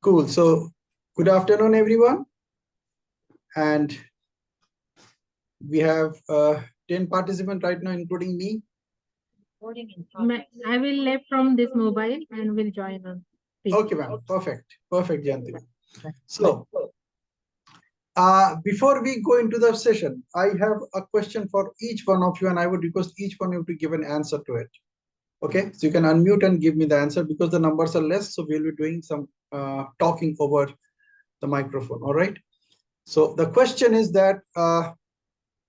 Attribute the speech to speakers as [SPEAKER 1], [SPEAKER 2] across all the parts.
[SPEAKER 1] Cool. So, good afternoon, everyone. And we have 10 participants right now, including me.
[SPEAKER 2] I will left from this mobile and will join on.
[SPEAKER 1] Okay, ma'am. Perfect. Perfect, Janti. So, before we go into the session, I have a question for each one of you, and I would request each one of you to give an answer to it. Okay, so you can unmute and give me the answer because the numbers are less, so we'll be doing some talking over the microphone. All right. So the question is that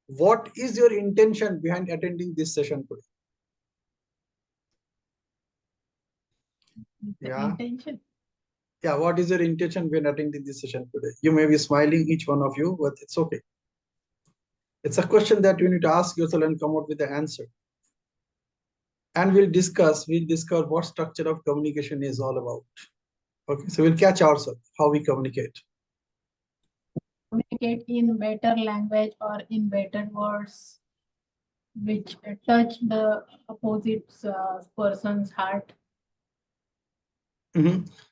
[SPEAKER 1] what is your intention behind attending this session today? Yeah.
[SPEAKER 2] Intention.
[SPEAKER 1] Yeah, what is your intention when attending this session today? You may be smiling, each one of you, but it's okay. It's a question that you need to ask yourself and come out with the answer. And we'll discuss what structure of communication is all about. Okay, so we'll catch ourselves, how we communicate.
[SPEAKER 2] Communicate in better language or in better words, which touch the opposite person's heart.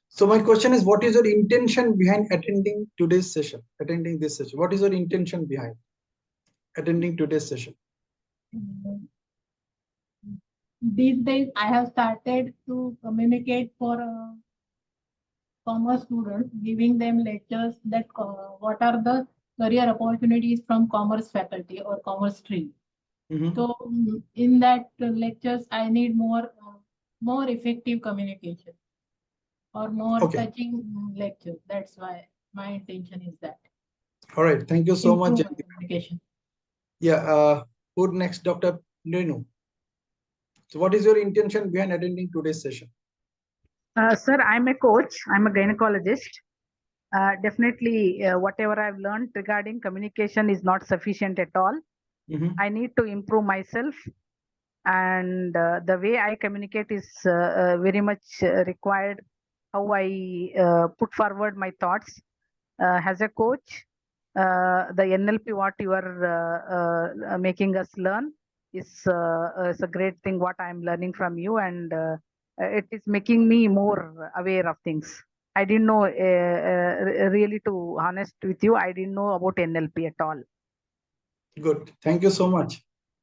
[SPEAKER 1] So my question is, what is your intention behind attending today's session? Attending this session. What is your intention behind attending today's session?
[SPEAKER 2] These days, I have started to communicate for commerce students, giving them lectures that what are the career opportunities from commerce faculty or commerce stream. So in that lectures, I need more effective communication or more touching lectures. That's why my intention is that.
[SPEAKER 1] All right. Thank you so much.
[SPEAKER 2] Communication.
[SPEAKER 1] Yeah. Who next, Dr. Renu? So what is your intention behind attending today's session?
[SPEAKER 3] Sir, I'm a coach. I'm a gynecologist. Definitely, whatever I've learned regarding communication is not sufficient at all. I need to improve myself. And the way I communicate is very much required. How I put forward my thoughts. As a coach, the NLP, what you are making us learn is a great thing what I'm learning from you. And it is making me more aware of things. I didn't know, really to honest with you, I didn't know about NLP at all.
[SPEAKER 1] Good. Thank you so much.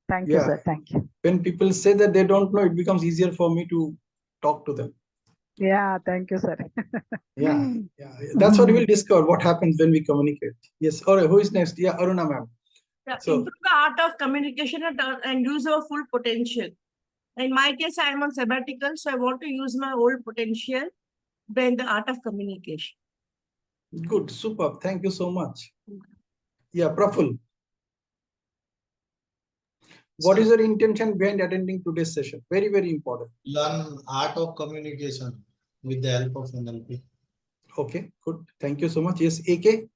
[SPEAKER 3] Thank you, sir. Thank you.
[SPEAKER 1] When people say that they don't know, it becomes easier for me to talk to them.
[SPEAKER 3] Yeah, thank you, sir.
[SPEAKER 1] Yeah. That's what we will discover, what happens when we communicate. Yes. All right. Who is next? Yeah, Aruna ma'am.
[SPEAKER 4] Yeah, so, improve the art of communication and use our full potential. In my case, I am on sabbatical, so I want to use my whole potential in the art of communication.
[SPEAKER 1] Good, superb. Thank you so much. Yeah, Praful. What is your intention behind attending today's session? Very, very important.
[SPEAKER 5] Learn art of communication with the help of NLP.
[SPEAKER 1] Okay, good. Thank you so much. Yes, AK.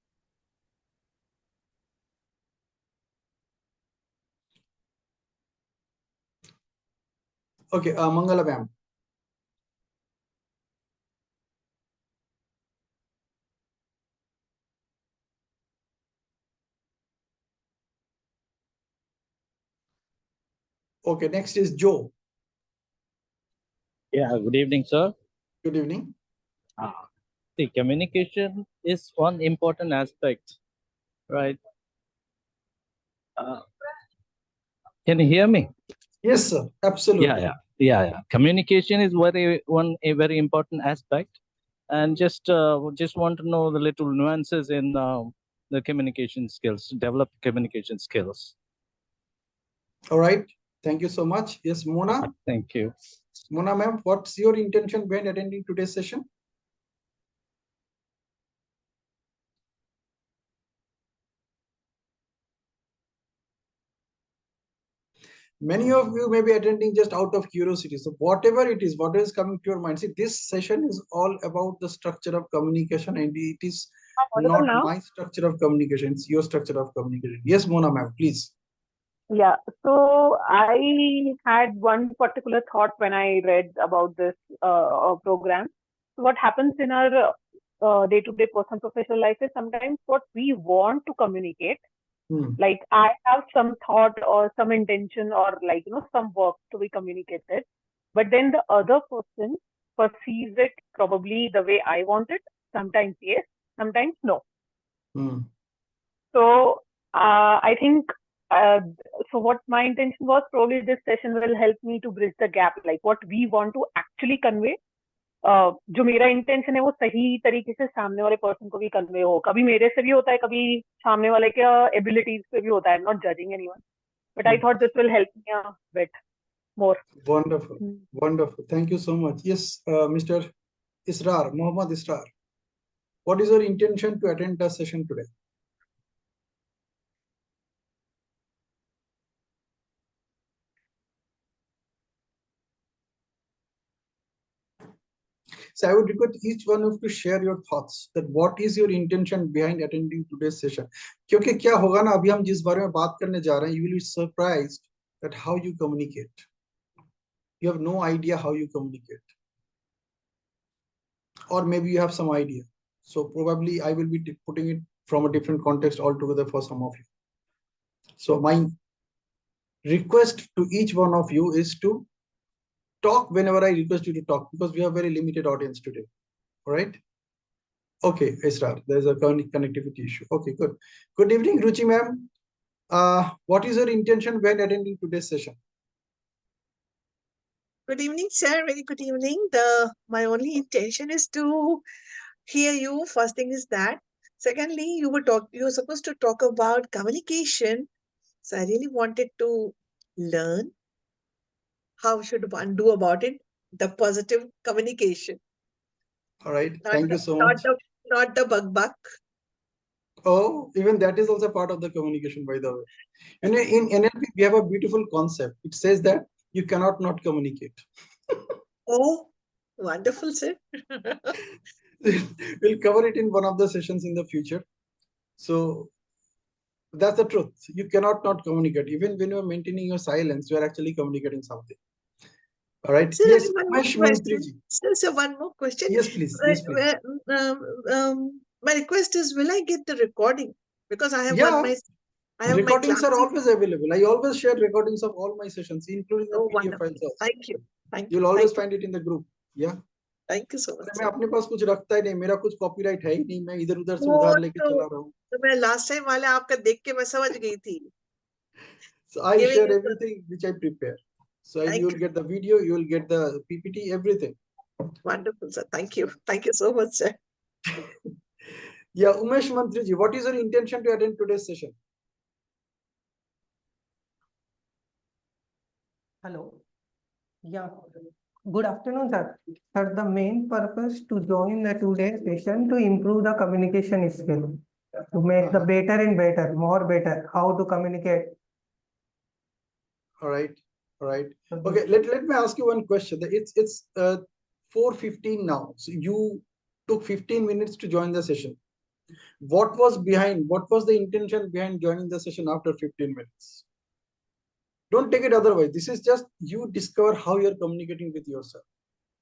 [SPEAKER 1] Okay, Mangala ma'am. Okay, next is Joe.
[SPEAKER 6] Yeah, good evening, sir.
[SPEAKER 1] Good evening.
[SPEAKER 6] The communication is one important aspect, right? Can you hear me?
[SPEAKER 1] Yes, sir. Absolutely.
[SPEAKER 6] Yeah. Communication is a very important aspect, and just want to know the little nuances in the communication skills, develop communication skills.
[SPEAKER 1] All right. Thank you so much. Yes, Mona.
[SPEAKER 6] Thank you.
[SPEAKER 1] Mona ma'am, what's your intention behind attending today's session? Many of you may be attending just out of curiosity. So whatever it is, whatever is coming to your mind, see, this session is all about the structure of communication, and it is not my structure of communication, it's your structure of communication. Yes, Mona ma'am, please.
[SPEAKER 7] Yeah, so I had one particular thought when I read about this program. So what happens in our day-to-day personal professional life is sometimes what we want to communicate. Like I have some thought or some intention or some work to be communicated, but then the other person perceives it probably the way I want it sometimes yes, sometimes no.
[SPEAKER 1] Hmm.
[SPEAKER 7] So I think so what my intention was, probably this session will help me to bridge the gap, like what we want to actually convey. जो मेरा intention है वो सही तरीके से सामने वाले person को भी कन्वे हो. कभी मेरे से भी होता है, कभी सामने वाले के एबिलिटीज पे भी होता है. Not judging anyone, but I thought this will help me a bit more.
[SPEAKER 1] Wonderful. Wonderful. Thank you so much. Yes, Mr. Israr, Muhammad Israr. What is your intention to attend the session today? So I would request each one of you to share your thoughts that what is your intention behind attending today's session. क्योंकि क्या होगा ना, अभी हम जिस बारे में बात करने जा रहे हैं, you will be surprised that how you communicate. You have no idea how you communicate. Or maybe you have some idea. So probably I will be putting it from a different context altogether for some of you. So my request to each one of you is to talk whenever I request you to talk, because we have very limited audience today. All right. Okay, Israr, there's a connectivity issue. Okay, good. Good evening, Ruchi ma'am. What is your intention when attending today's session?
[SPEAKER 8] Good evening, sir. Very good evening. My only intention is to hear you. First thing is that. Secondly, you were supposed to talk about communication. So I really wanted to learn how should one do about it, the positive communication.
[SPEAKER 1] All right. Thank you so much.
[SPEAKER 8] Not the bug.
[SPEAKER 1] Oh, even that is also part of the communication, by the way. And in NLP, we have a beautiful concept. It says that you cannot not communicate.
[SPEAKER 8] Oh, wonderful, sir.
[SPEAKER 1] We'll cover it in one of the sessions in the future. So that's the truth. You cannot not communicate. Even when you're maintaining your silence, you're actually communicating something. All right.
[SPEAKER 8] Sir,
[SPEAKER 1] Yes,
[SPEAKER 8] sir, one more question.
[SPEAKER 1] Yes, please. Yes, please.
[SPEAKER 8] My request is, will I get the recording? Because I have
[SPEAKER 1] recordings are always available. I always share recordings of all my sessions, including the PDF files also.
[SPEAKER 8] Thank you.
[SPEAKER 1] You'll always find it in the group. Yeah.
[SPEAKER 8] Thank you so much.
[SPEAKER 1] मैं अपने पास कुछ रखता ही नहीं, मेरा कुछ copyright है ही नहीं, मैं इधर उधर से उधार लेके चला रहा हूँ.
[SPEAKER 8] तो मैं लास्ट टाइम वाले आपका देख के मैं समझ गई थी.
[SPEAKER 1] So I share everything which I prepare. So you will get the video, you will get the PPT, everything.
[SPEAKER 8] Wonderful, sir. Thank you. Thank you so much, sir.
[SPEAKER 1] Yeah, Umesh Mantriji, what is your intention to attend today's session?
[SPEAKER 9] Hello. Yeah. Good afternoon, sir. Sir, the main purpose to join the today's session to improve the communication skill, to make the better and better, more better, how to communicate.
[SPEAKER 1] All right. All right. Okay. Let me ask you one question. It's 4:15 now. So you took 15 minutes to join the session. What was the intention behind joining the session after 15 minutes? Don't take it otherwise. This is just you discover how you're communicating with yourself.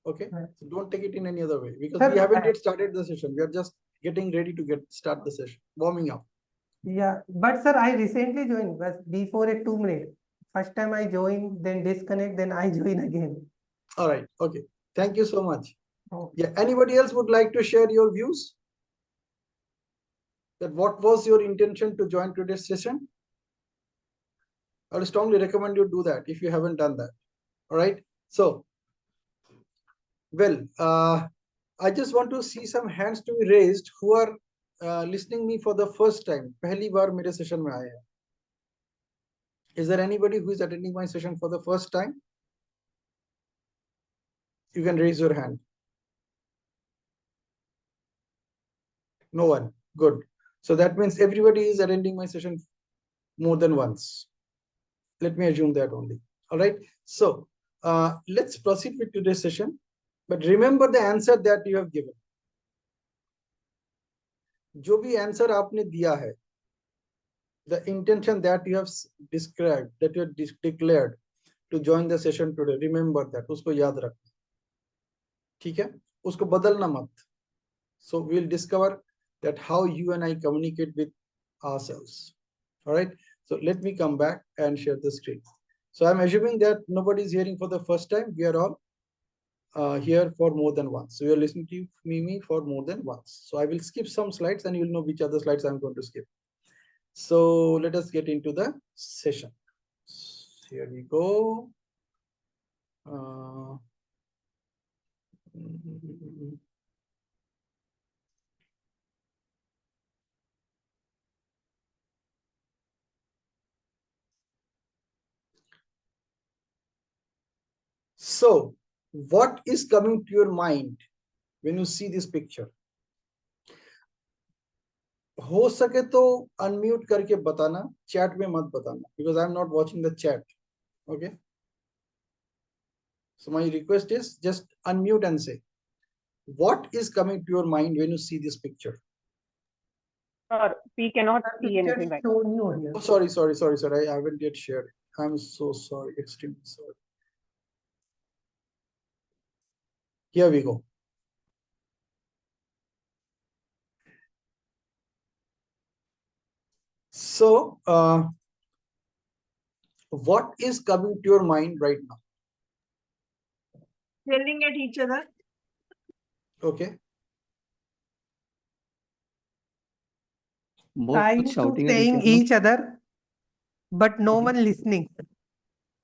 [SPEAKER 1] Okay. So don't take it in any other way, because we haven't yet started the session. We are just getting ready to start the session, warming up.
[SPEAKER 9] Yeah, but sir, I recently joined, but before 2 minutes. First time I join, then disconnect, then I join again.
[SPEAKER 1] All right. Okay. Thank you so much.
[SPEAKER 9] Okay.
[SPEAKER 1] Yeah. Anybody else would like to share your views? That what was your intention to join today's session? I would strongly recommend you do that if you haven't done that. All right. So, well, I just want to see some hands to be raised who are listening me for the first time. पहली बार मेरे session में आए हैं. Is there anybody who is attending my session for the first time? You can raise your hand. No one. Good. So that means everybody is attending my session more than once. Let me assume that only. All right. So let's proceed with today's session. But remember the answer that you have given. जो भी answer आपने दिया है, the intention that you have described, that you have declared to join the session today, remember that. उसको याद रखना. ठीक है? उसको बदलना मत. So we'll discover that how you and I communicate with ourselves. All right. So let me come back and share the screen. So I'm assuming that nobody is hearing for the first time. We are all here for more than once. So you're listening to me for more than once. So I will skip some slides and you'll know which other slides I'm going to skip. So let us get into the session. Here we go. So what is coming to your mind when you see this picture? हो सके तो unmute करके बताना, chat में मत बताना, because I'm not watching the chat. Okay. So my request is just unmute and say, what is coming to your mind when you see this picture?
[SPEAKER 7] We cannot see anything right now.
[SPEAKER 1] Oh, sorry. I haven't yet shared it. I'm so sorry, extremely sorry. Here we go. So, what is coming to your mind right now?
[SPEAKER 4] Yelling at each other.
[SPEAKER 1] Okay.
[SPEAKER 9] Trying to saying each other, but no one listening.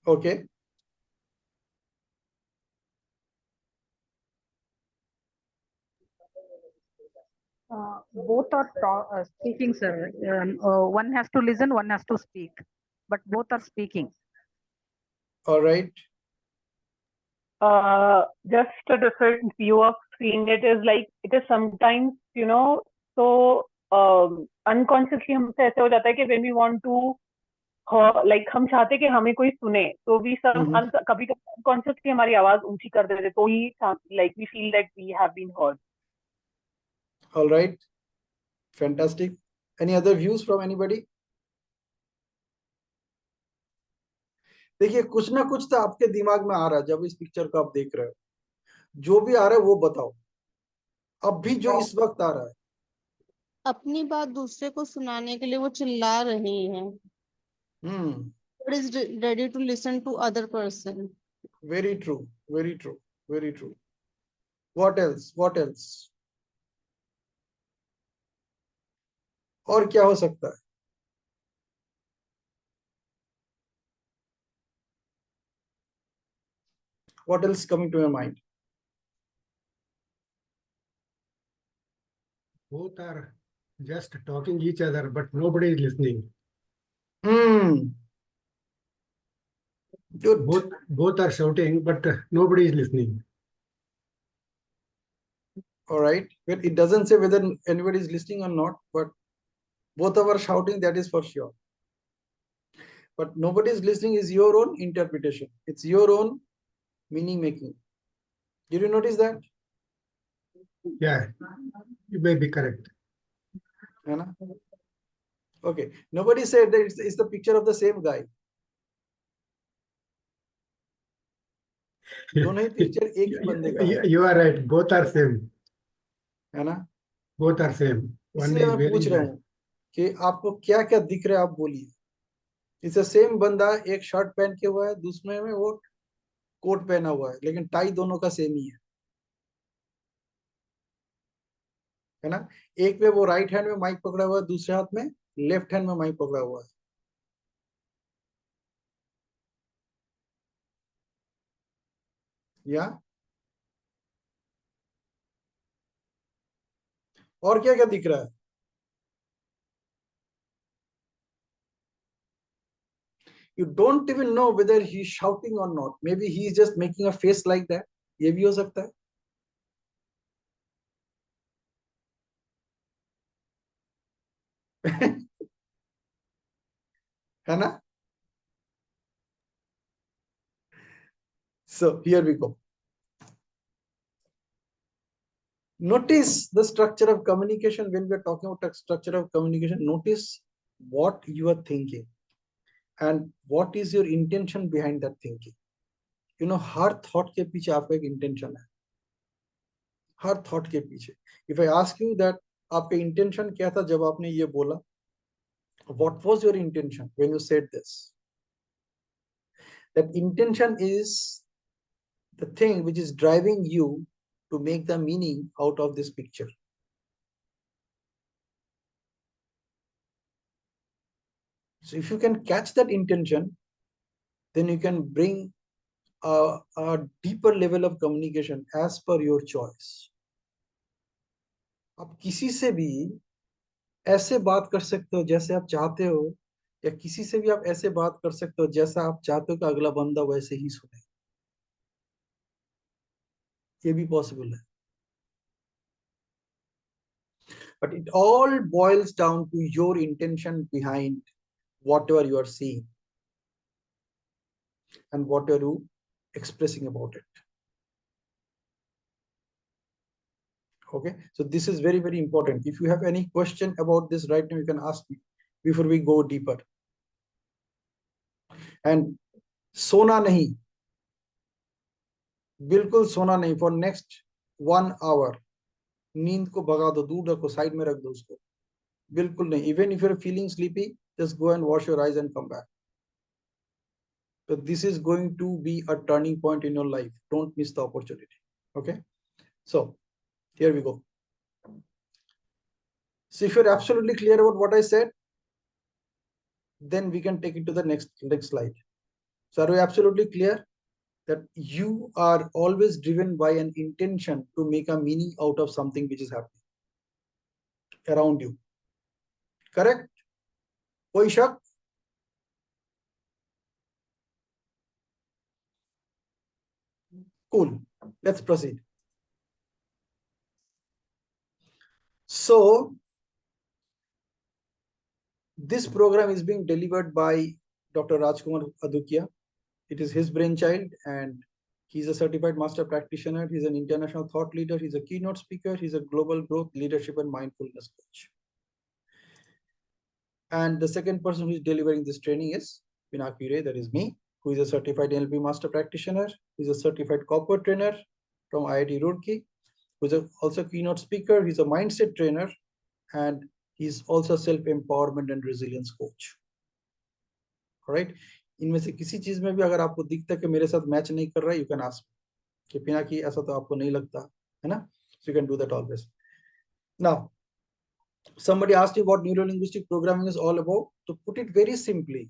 [SPEAKER 1] Okay.
[SPEAKER 3] Both are speaking, sir. One has to listen, one has to speak, but both are speaking.
[SPEAKER 1] All right.
[SPEAKER 7] Just a different view of seeing it is like, it is sometimes, you know, so unconsciously हमसे ऐसे हो जाता है कि when we want to like हम चाहते कि हमें कोई सुने, तो we कभी कभी unconsciously हमारी आवाज ऊंची कर देते, तो ही like we feel that we have been heard.
[SPEAKER 1] All right. Fantastic. Any other views from anybody? देखिए कुछ ना कुछ तो आपके दिमाग में आ रहा है जब इस पिक्चर को आप देख रहे हो. जो भी आ रहा है वो बताओ. अब भी जो इस वक्त आ रहा है.
[SPEAKER 10] अपनी बात दूसरे को सुनाने के लिए वो चिल्ला रही हैं. But is ready to listen to other person.
[SPEAKER 1] Very true. Very true. Very true. What else? What else? और क्या हो सकता है? What else coming to your mind?
[SPEAKER 11] Both are just talking each other, but nobody is listening.
[SPEAKER 1] Good.
[SPEAKER 11] Both are shouting, but nobody is listening.
[SPEAKER 1] All right. But it doesn't say whether anybody is listening or not, but both of are shouting, that is for sure. But nobody is listening is your own interpretation. It's your own meaning making. Did you notice that?
[SPEAKER 11] Yeah, you may be correct.
[SPEAKER 1] Anna? Okay. Nobody said that it's the picture of the same guy. दोनों ही picture एक ही बंदे का है.
[SPEAKER 11] You are right. Both are same.
[SPEAKER 1] है ना?
[SPEAKER 11] Both are same.
[SPEAKER 1] इसलिए मैं पूछ रहा हूँ कि आपको क्या क्या दिख रहा है, आप बोलिए. इट्स द सेम बंदा, एक शर्ट पहन के हुआ है, दूसरे में वो कोट पहना हुआ है, लेकिन टाई दोनों का सेम ही है ना? एक में वो राइट हैंड में माइक पकड़ा हुआ है, दूसरे हाथ में लेफ्ट हैंड में माइक पकड़ा हुआ है. या और क्या क्या दिख रहा है? You don't even know whether he's shouting or not. Maybe he's just making a face like that. ये भी हो सकता है. है ना? So here we go. Notice the structure of communication. When we are talking about structure of communication, notice what you are thinking and what is your intention behind that thinking. You know, her thought के पीछे आपका एक intention है. हर thought के पीछे. If I ask you that आपका intention क्या था जब आपने ये बोला? What was your intention when you said this? That intention is the thing which is driving you to make the meaning out of this picture. So if you can catch that intention, then you can bring a deeper level of communication as per your choice. आप किसी से भी ऐसे बात कर सकते हो जैसे आप चाहते हो, या किसी से भी आप ऐसे बात कर सकते हो जैसा आप चाहते हो कि अगला बंदा वैसे ही सुने. ये भी पॉसिबल है. But it all boils down to your intention behind whatever you are seeing and what are you expressing about it. Okay, so this is very, very important. If you have any question about this right now, you can ask me before we go deeper. And sona nahi, बिल्कुल सोना नहीं. For next 1 hour, नींद को भगा दो, दूर रखो, side में रख दो उसको. बिल्कुल नहीं. Even if you're feeling sleepy, just go and wash your eyes and come back. So this is going to be a turning point in your life. Don't miss the opportunity. Okay, so here we go. So if you're absolutely clear about what I said, then we can take it to the next slide. So are we absolutely clear that you are always driven by an intention to make a meaning out of something which is happening around you? Correct? Koi shak? Cool. Let's proceed. So this program is being delivered by Dr. Rajkumar Adukia. It is his brainchild, and he's a certified master practitioner. He's an international thought leader. He's a keynote speaker. He's a global growth, leadership, and mindfulness coach. And the second person who is delivering this training is Pinaki, that is me, who is a certified NLP master practitioner. He's a certified corporate trainer from IIT Roorkee, who is also a keynote speaker. He's a mindset trainer, and he's also a self-empowerment and resilience coach. All right. इनमें से किसी चीज में भी अगर आपको दिखता है कि मेरे साथ मैच नहीं कर रहा है, you can ask कि पिनाकी ऐसा तो आपको नहीं लगता है ना? So you can do that always. Now, somebody asked you what neuro-linguistic programming is all about. To put it very simply,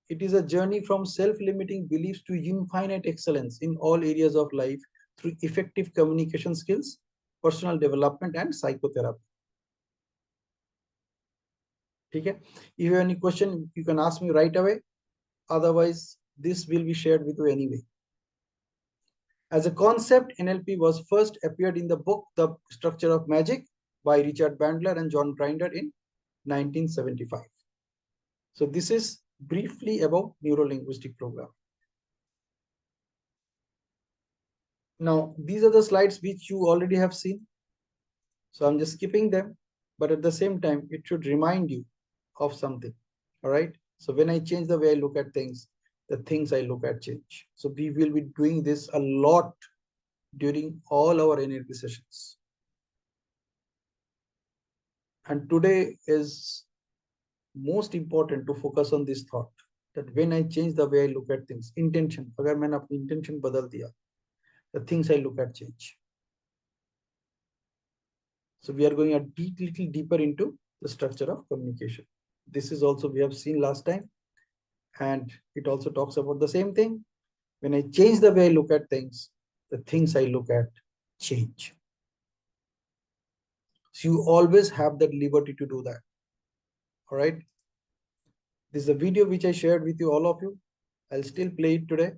[SPEAKER 1] it is a journey from self-limiting beliefs to infinite excellence in all areas of life through effective communication skills, personal development, and psychotherapy. Okay? If you have any question, you can ask me right away. Otherwise, this will be shared with you anyway. As a concept, NLP was first appeared in the book The Structure of Magic by Richard Bandler and John Grinder in 1975. So this is briefly about neuro-linguistic programming. Now, these are the slides which you already have seen. So I'm just skipping them, but at the same time, it should remind you of something. All right. So when I change the way I look at things, the things I look at change. So we will be doing this a lot during all our NLP sessions. And today is most important to focus on this thought that when I change the way I look at things, intention, agar maine apni intention badal diya, the things I look at change. So we are going a little deeper into the structure of communication. This is also we have seen last time, and it also talks about the same thing. When I change the way I look at things, the things I look at change. So you always have that liberty to do that. All right. This is a video which I shared with you, all of you. I'll still play it today.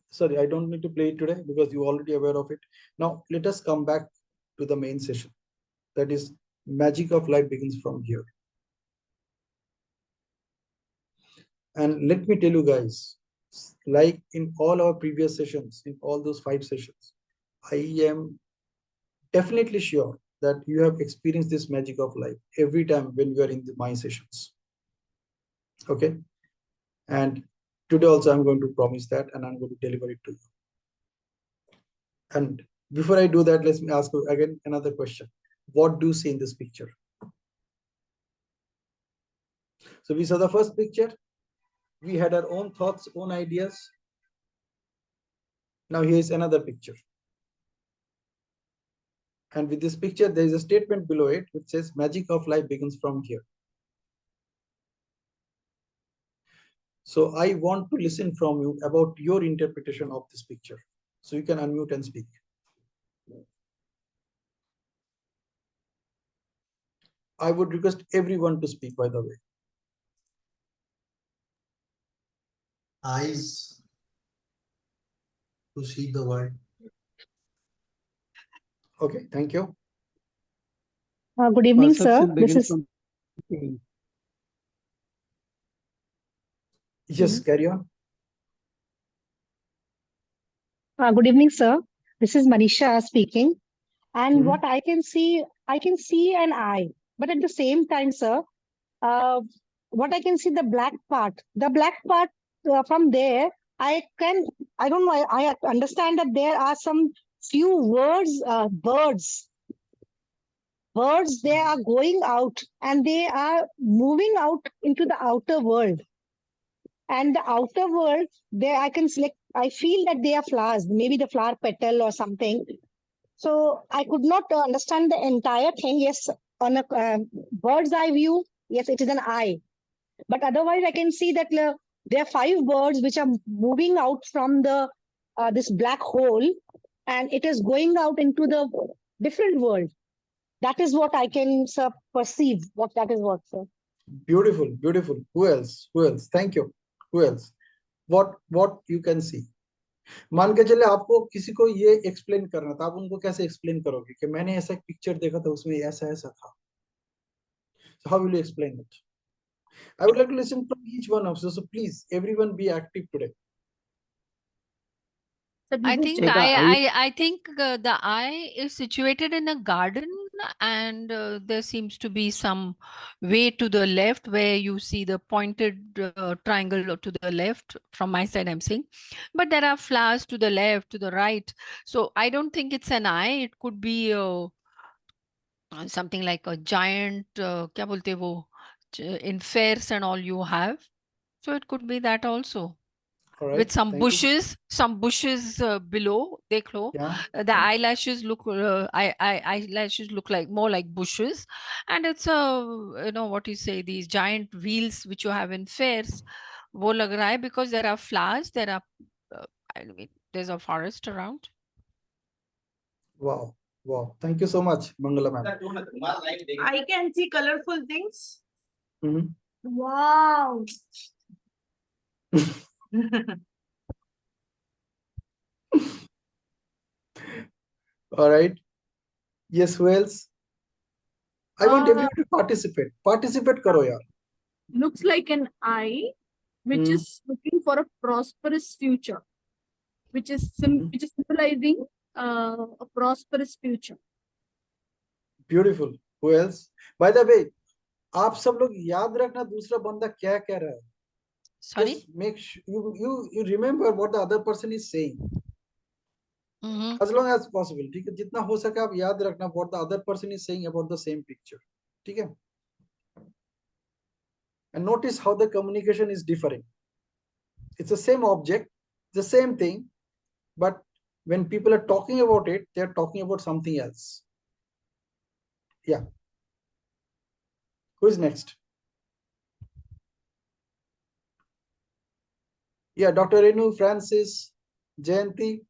[SPEAKER 1] Sorry, I don't need to play it today because you're already aware of it. Now, let us come back to the main session. That is, magic of life begins from here. And let me tell you guys, like in all our previous sessions, in all those 5 sessions, I am definitely sure that you have experienced this magic of life every time when we are in my sessions. Okay. And today also I'm going to promise that, and I'm going to deliver it to you. And before I do that, let me ask you again another question. What do you see in this picture? So we saw the first picture. We had our own thoughts, own ideas. Now here is another picture. And with this picture, there is a statement below it which says magic of life begins from here. So I want to listen from you about your interpretation of this picture. So you can unmute and speak. I would request everyone to speak, by the way.
[SPEAKER 5] Eyes to see the world.
[SPEAKER 1] Okay, thank you.
[SPEAKER 12] Good evening, sir. This is
[SPEAKER 1] Yes, carry on.
[SPEAKER 12] good evening, sir. This is Manisha speaking. And what I can see an eye, but at the same time, sir, what I can see the black part from there, I don't know, I understand that there are some few words, birds, they are going out and they are moving out into the outer world. And the outer world, there I can select, I feel that they are flowers, maybe the flower petal or something. So I could not understand the entire thing. Yes, on a bird's eye view, yes, it is an eye. But otherwise, I can see that there are 5 birds which are moving out from the this black hole, and it is going out into the different world. That is what I can, sir, perceive. That is what, sir.
[SPEAKER 1] Beautiful, beautiful. Who else? Who else? Thank you. Who else? What you can see? मान के चले आपको किसी को ये explain करना था, आप उनको कैसे एक्सप्लेन करोगे कि मैंने ऐसा एक पिक्चर देखा था, उसमें ऐसा ऐसा था. So how will you explain it? I would like to listen from each one of you. So please, everyone be active today.
[SPEAKER 13] I think the eye is situated in a garden, and there seems to be some way to the left where you see the pointed triangle to the left. From my side, I'm saying, but there are flowers to the left, to the right. So I don't think it's an eye. It could be something like a giant, kya bolte wo, in fairs and all you have. So it could be that also.
[SPEAKER 1] Right,
[SPEAKER 13] with some bushes, below. Dekho, the eyelashes look, eyelashes look like more like bushes, and it's what you say, these giant wheels which you have in fairs. Wo lag raha hai because there are flowers, there are, there's a forest around.
[SPEAKER 1] Wow, wow! Thank you so much, Mangala ma'am.
[SPEAKER 4] I can see colorful things.
[SPEAKER 8] Wow.
[SPEAKER 1] All right. Yes, who else? I want everyone to participate. Participate karo yaar.
[SPEAKER 14] Looks like an eye which is looking for a prosperous future, which is symbolizing a prosperous future.
[SPEAKER 1] Beautiful. Who else? By the way, आप सब लोग याद रखना दूसरा बंदा क्या कह रहा है.
[SPEAKER 13] Sorry?
[SPEAKER 1] Just make sure you remember what the other person is saying. As long as possible. ठीक है, जितना हो सके आप याद रखना what the other person is saying about the same picture. ठीक है? And notice how the communication is differing. It's the same object, the same thing, but when people are talking about it, they are talking about something else. Yeah. Who is next? Yeah, Dr. Renu, Francis, Jayanti.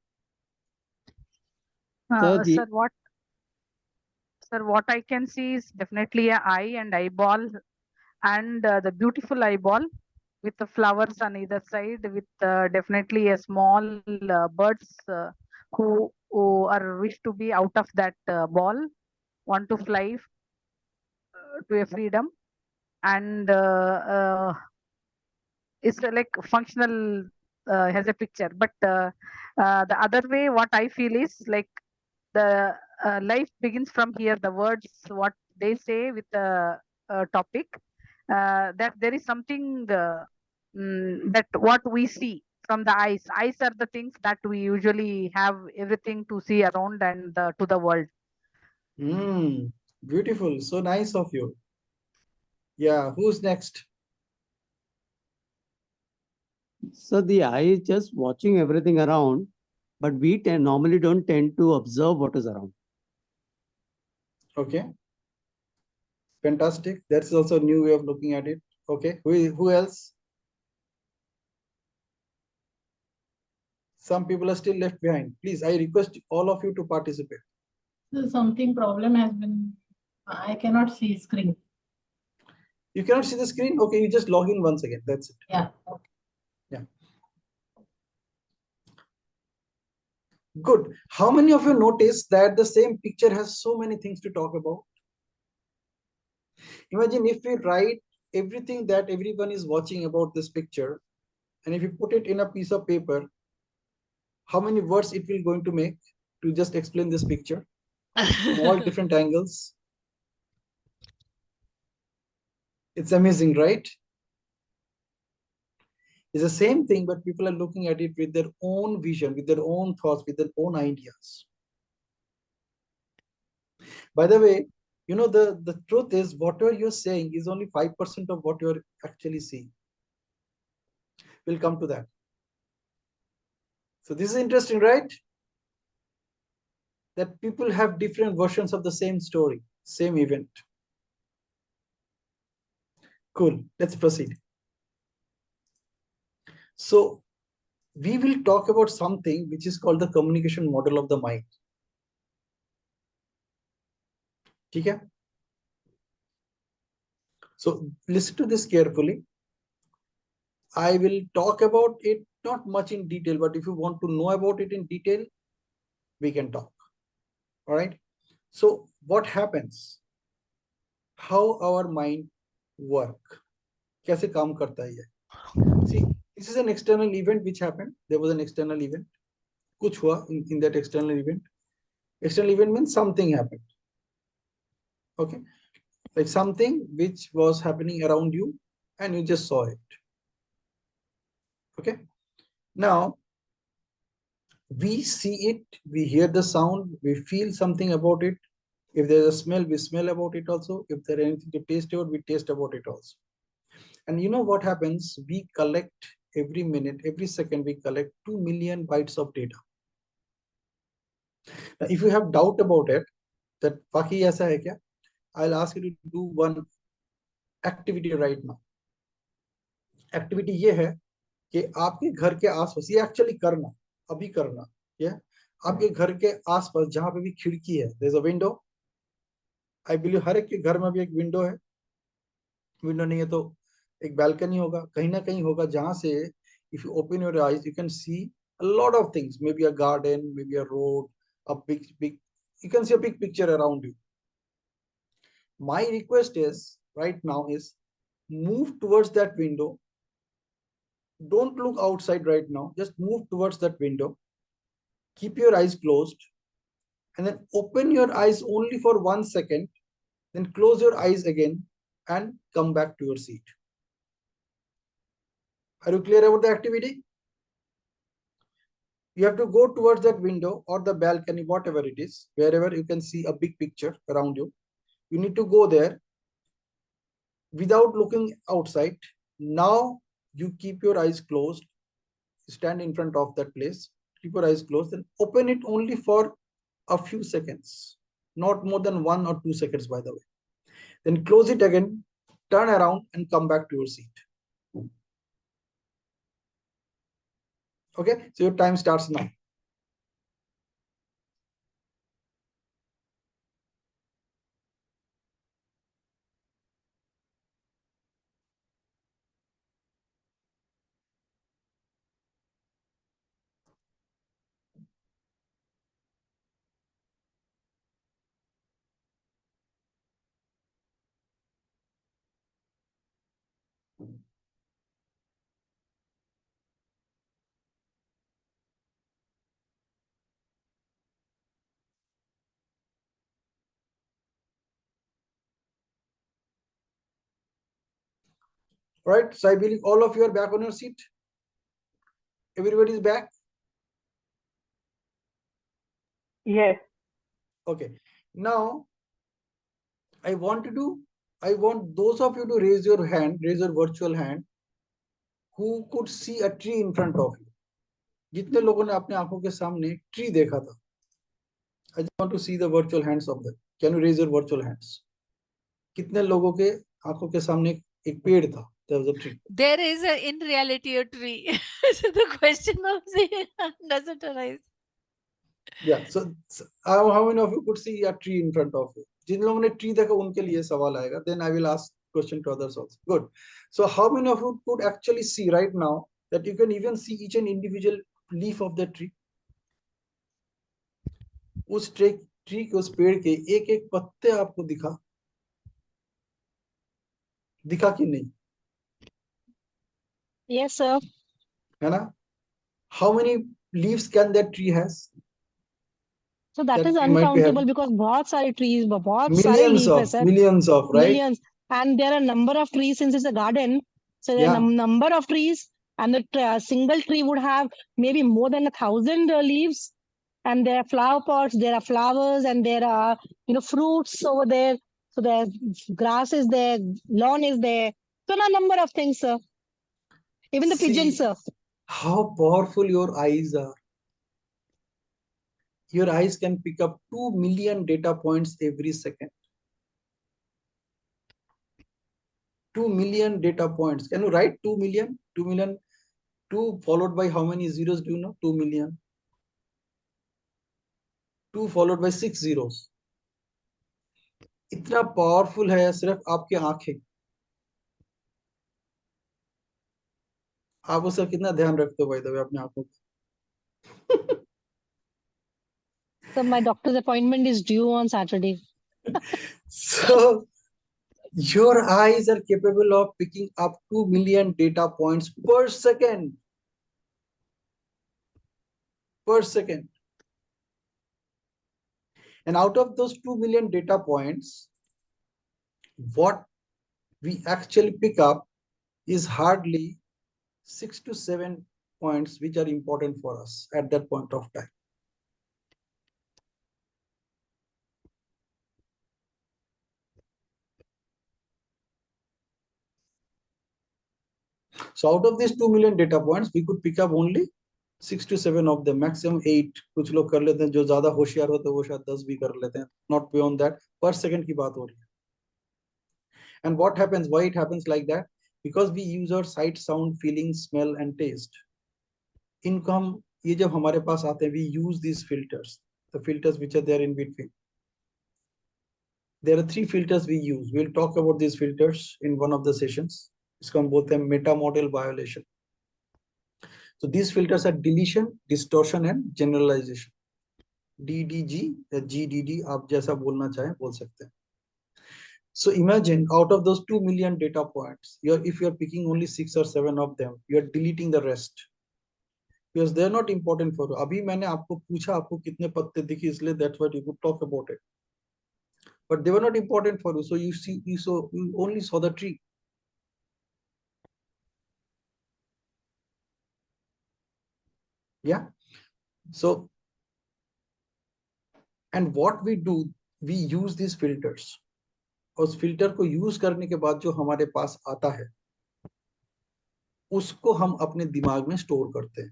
[SPEAKER 3] Sir, what I can see is definitely an eye and eyeball, and the beautiful eyeball with the flowers on either side, with definitely a small birds who are wish to be out of that ball, want to fly to a freedom, and it's like functional has a picture. But the other way, what I feel is like the life begins from here. The words, what they say with the topic, that there is something that what we see from the eyes. Eyes are the things that we usually have everything to see around and to the world.
[SPEAKER 1] Beautiful. So nice of you. Yeah, who's next?
[SPEAKER 15] So the eye is just watching everything around, but we normally don't tend to observe what is around.
[SPEAKER 1] Okay. Fantastic. That's also a new way of looking at it. Okay. Who else? Some people are still left behind. Please, I request all of you to participate.
[SPEAKER 2] So something problem has been, I cannot see screen.
[SPEAKER 1] You cannot see the screen? Okay, you just log in once again. That's it.
[SPEAKER 2] Yeah. Okay.
[SPEAKER 1] Yeah. Good. How many of you notice that the same picture has so many things to talk about? Imagine if we write everything that everyone is watching about this picture, and if you put it in a piece of paper, how many words it will going to make to just explain this picture from all different angles? It's amazing, right? It's the same thing, but people are looking at it with their own vision, with their own thoughts, with their own ideas. By the way, you know, the truth is whatever you're saying is only 5% of what you're actually seeing. We'll come to that. So this is interesting, right? That people have different versions of the same story, same event. Cool. Let's proceed. So we will talk about something which is called the communication model of the mind. Okay? So listen to this carefully. I will talk about it not much in detail, but if you want to know about it in detail, we can talk. All right. So what happens? How our mind work? कैसे काम करता है ये? See, this is an external event which happened. There was an external event. कुछ हुआ in that external event. External event means something happened. Okay, like something which was happening around you and you just saw it. Okay, now we see it, we hear the sound, we feel something about it. If there's a smell, we smell about it also. If there's anything to taste about, we taste about it also. And you know what happens? We collect every minute, every second, we collect 2 million bytes of data. Now, if you have doubt about it, that Paki aisa hai kya? I'll ask you to do one activity right now. Activity ये है कि आपके घर के आसपास, ये actually करना, अभी करना, ये आपके घर के आसपास जहां पे भी खिड़की है, there's a window. I believe हर एक के घर में भी एक विंडो है. विंडो नहीं है तो एक balcony होगा, कहीं ना कहीं होगा जहां से if you open your eyes, you can see a lot of things. Maybe a garden, maybe a road, a big, you can see a big picture around you. My request is right now is move towards that window. Don't look outside right now. Just move towards that window. Keep your eyes closed and then open your eyes only for 1 second. Then close your eyes again and come back to your seat. Are you clear about the activity? You have to go towards that window or the balcony, whatever it is, wherever you can see a big picture around you. You need to go there without looking outside. Now you keep your eyes closed, stand in front of that place, keep your eyes closed and open it only for a few seconds, not more than 1 or 2 seconds, by the way. Then close it again, turn around and come back to your seat. Okay, so your time starts now. Right, so I believe all of you are back on your seat. Everybody is back.
[SPEAKER 7] Yes.
[SPEAKER 1] Okay, now I want those of you to raise your hand, raise your virtual hand, who could see a tree in front of you. जितने लोगों ने अपने आंखों के सामने tree देखा था, I just want to see the virtual hands of them. Can you raise your virtual hands? कितने लोगों के आंखों के सामने एक पेड़ था? There was a tree.
[SPEAKER 13] There is in reality a tree. So the question of doesn't arise.
[SPEAKER 1] Yeah. So how many of you could see a tree in front of you? जिन लोगों ने tree देखा उनके लिए सवाल आएगा. Then I will ask question to others also. Good. So how many of you could actually see right now that you can even see each and individual leaf of the tree? उस tree के उस पेड़ के एक एक पत्ते आपको दिखा कि नहीं?
[SPEAKER 12] Yes, sir.
[SPEAKER 1] है ना? How many leaves can that tree has?
[SPEAKER 12] So that is uncountable because बहुत सारे trees, बहुत सारे leaves है, sir.
[SPEAKER 1] Millions of, right?
[SPEAKER 12] Millions. And there are a number of trees since it's a garden. So there are a number of trees, and the single tree would have maybe more than 1,000 leaves. And there are flower pots, there are flowers, and there are fruits over there. So there's grass is there, lawn is there. So a number of things, sir. Even the pigeons, sir.
[SPEAKER 1] How powerful your eyes are. Your eyes can pick up 2 million data points every second. 2 million data points. Can you write 2 million? 2 million. 2 followed by how many zeros do you know? 2 million. 2 followed by 6 zeros. इतना powerful है सिर्फ आपके आंखें. आप उसका कितना ध्यान रखते हो भाई दबे अपने आंखों का?
[SPEAKER 12] So my doctor's appointment is due on Saturday.
[SPEAKER 1] So your eyes are capable of picking up 2 million data points per second. Per second. And out of those 2 million data points, what we actually pick up is hardly 6 to 7 points which are important for us at that point of time. So out of these 2 million data points, we could pick up only 6 to 7 of them, maximum 8. कुछ लोग कर लेते हैं, जो ज़्यादा होशियार होते हैं वो शायद 10 भी कर लेते हैं. Not beyond that. Per second की बात हो रही है. And what happens? Why it happens like that? Because we use our sight, sound, feeling, smell, and taste. इनको हम ये जब हमारे पास आते हैं, we use these filters, the filters which are there in between. There are 3 filters we use. We'll talk about these filters in one of the sessions. इसको हम बोलते हैं meta model violation. So these filters are deletion, distortion, and generalization. DDG या GDD आप जैसा बोलना चाहें बोल सकते हैं. So imagine out of those 2 million data points, if you're picking only 6 or 7 of them, you're deleting the rest. Because they're not important for you. अभी मैंने आपको पूछा आपको कितने पत्ते दिखे इसलिए that's what you could talk about it. But they were not important for you. So you only saw the tree. Yeah. So, and what we do, we use these filters. उस फिल्टर को use करने के बाद जो हमारे पास आता है उसको हम अपने दिमाग में स्टोर करते हैं.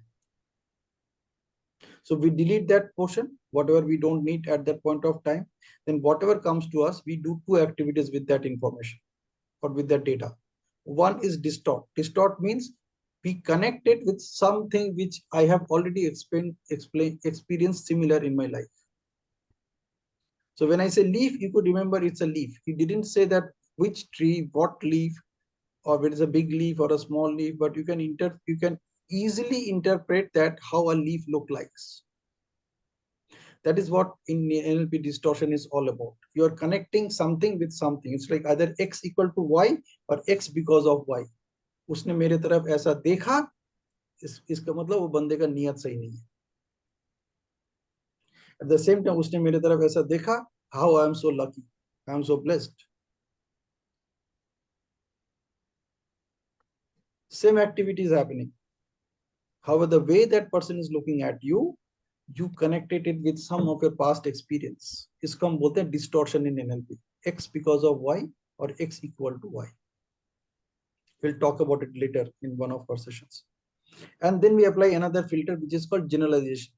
[SPEAKER 1] So we delete that portion, whatever we don't need at that point of time. Then whatever comes to us, we do 2 activities with that information or with that data. One is distort. Distort means we connect it with something which I have already experienced similar in my life. So when I say leaf, you could remember it's a leaf. He didn't say that which tree, what leaf, or whether it's a big leaf or a small leaf, but you can easily interpret that how a leaf looks like. That is what in NLP distortion is all about. You are connecting something with something. It's like either X equal to Y or X because of Y. उसने मेरे तरफ ऐसा देखा, इसका मतलब वो बंदे का नियत सही नहीं है. At the same time, उसने मेरे तरफ ऐसा देखा, how I am so lucky, I am so blessed. Same activity is happening. However, the way that person is looking at you, you connected it with some of your past experience. इसको हम बोलते हैं distortion in NLP. X because of Y or X equal to Y. We'll talk about it later in one of our sessions. And then we apply another filter, which is called generalization.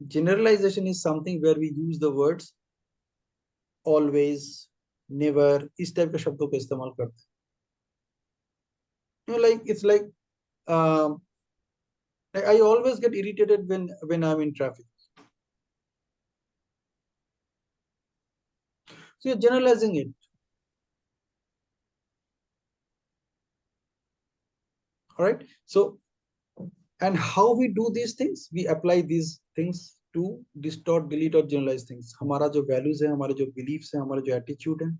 [SPEAKER 1] Generalization is something where we use the words always, never, इस type के शब्दों का इस्तेमाल करते हैं. Like it's like I always get irritated when I'm in traffic. So you're generalizing it. All right. So, and how we do these things? We apply these things to distort, delete और generalize things. हमारा जो values है, हमारे जो beliefs है, हमारा जो attitude है,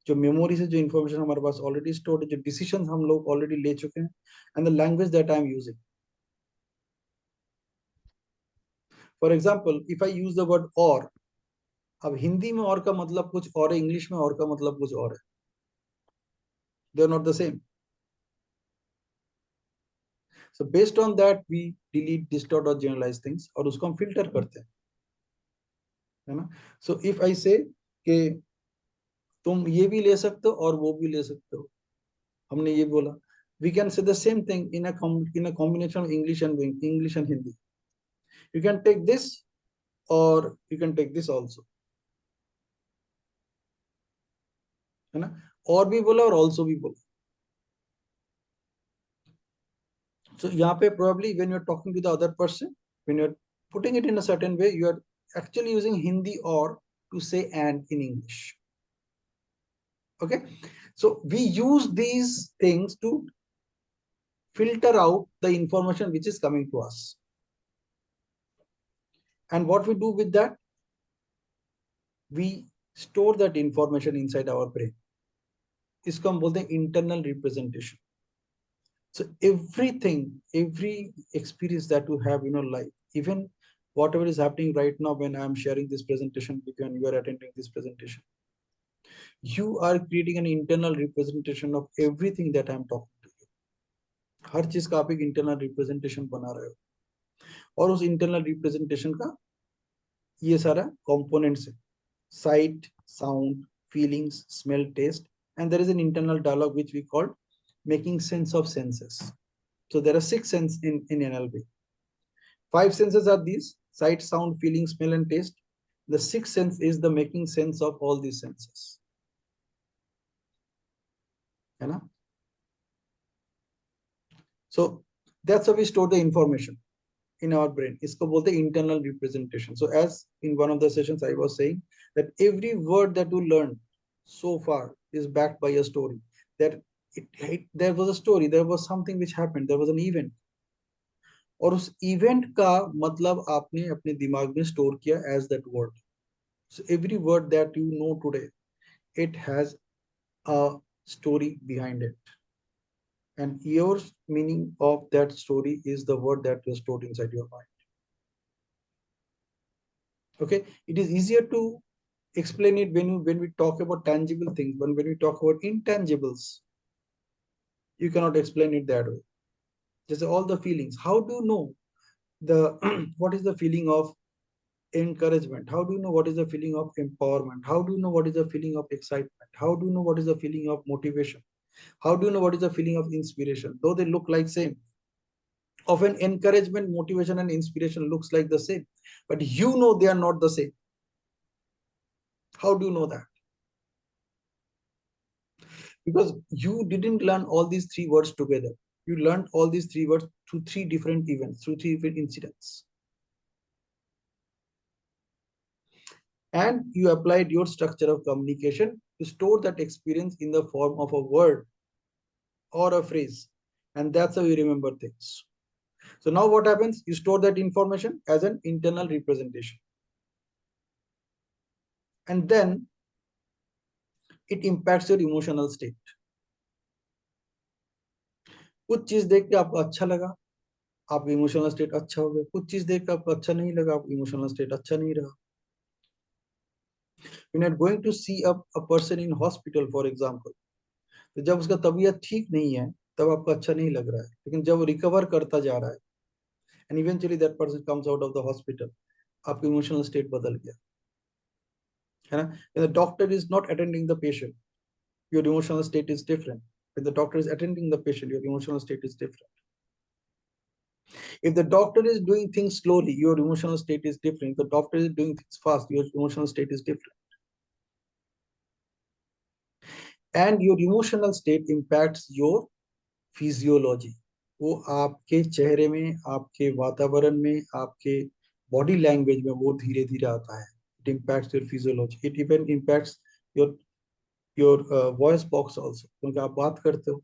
[SPEAKER 1] जो memories है, जो information हमारे पास already stored है, जो decisions हम लोग already ले चुके हैं, and the language that I'm using. For example, if I use the word or, अब हिंदी में और का मतलब कुछ और है, इंग्लिश में और का मतलब कुछ और है. They are not the same. So based on that, we delete, distort or generalize things और उसको हम filter करते हैं, है ना? So if I say कि तुम ये भी ले सकते हो और वो भी ले सकते हो, हमने ये बोला, we can say the same thing in a combination of English and Hindi. You can take this or you can take this also, है ना? और भी बोला और also भी बोला. So यहाँ पे probably when you're talking to the other person, when you're putting it in a certain way, you are actually using Hindi or to say and in English. Okay, so we use these things to filter out the information which is coming to us. And what we do with that? We store that information inside our brain. इसको हम बोलते हैं internal representation. So everything, every experience that you have in your life, even whatever is happening right now when I'm sharing this presentation with you and you are attending this presentation, you are creating an internal representation of everything that I'm talking to you. हर चीज का आप एक internal representation बना रहे हो और उस internal representation का ये सारा components है: sight, sound, feelings, smell, taste, and there is an internal dialogue which we call making sense of senses. So there are 6 senses in NLP. 5 senses are these: sight, sound, feeling, smell, and taste. The 6th sense is the making sense of all these senses. है ना? So that's how we store the information in our brain. इसको बोलते हैं internal representation. So as in one of the sessions I was saying that every word that you learned so far is backed by a story. That there was a story, there was something which happened, there was an event. और उस event का मतलब आपने अपने दिमाग में store किया as that word. So every word that you know today, it has a story behind it. And your meaning of that story is the word that was stored inside your mind. Okay, it is easier to explain it when we talk about tangible things, but when we talk about intangibles, you cannot explain it that way. Just all the feelings. How do you know what is the feeling of encouragement? How do you know what is the feeling of empowerment? How do you know what is the feeling of excitement? How do you know what is the feeling of motivation? How do you know what is the feeling of inspiration? Though they look like same. Often encouragement, motivation, and inspiration looks like the same, but you know they are not the same. How do you know that? Because you didn't learn all these 3 words together. You learned all these 3 words through 3 different events, through 3 different incidents. And you applied your structure of communication to store that experience in the form of a word or a phrase. And that's how you remember things. So now what happens? You store that information as an internal representation. And then it impacts your emotional state. कुछ चीज देख के आपको अच्छा लगा, आपका emotional state अच्छा हो गया. कुछ चीज देख के आपको अच्छा नहीं लगा, आपका इमोशनल स्टेट अच्छा नहीं रहा. When you're going to see a person in hospital, for example, तो जब उसका तबीयत ठीक नहीं है तब आपको अच्छा नहीं लग रहा है, लेकिन जब वो रिकवर करता जा रहा है and eventually that person comes out of the hospital, आपका इमोशनल स्टेट बदल गया, है ना? When the doctor is not attending the patient, your emotional state is different. When the doctor is attending the patient, your emotional state is different. If the doctor is doing things slowly, your emotional state is different. If the doctor is doing things fast, your emotional state is different. And your emotional state impacts your physiology. वो आपके चेहरे में, आपके वातावरण में, आपके body language में वो धीरे धीरे आता है. It impacts your physiology. It even impacts your voice box also. क्योंकि आप बात करते हो,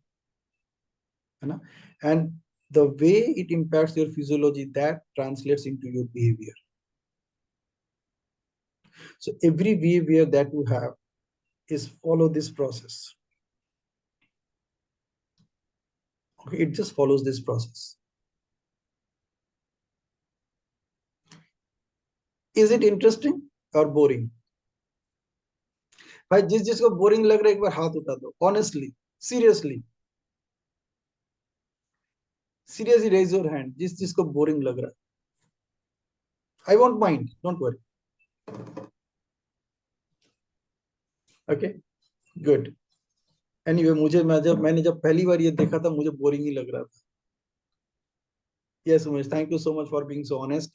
[SPEAKER 1] है ना? And the way it impacts your physiology, that translates into your behavior. So every behavior that you have is follow this process. Okay, it just follows this process. Is it interesting or boring? भाई जिसको boring लग रहा है एक बार हाथ उठा दो. Honestly, seriously raise your hand. जिसको बोरिंग लग रहा है. I won't mind. Don't worry. Okay, good. Anyway, मैंने जब पहली बार ये देखा था मुझे बोरिंग ही लग रहा था. Yes, Umesh, thank you so much for being so honest.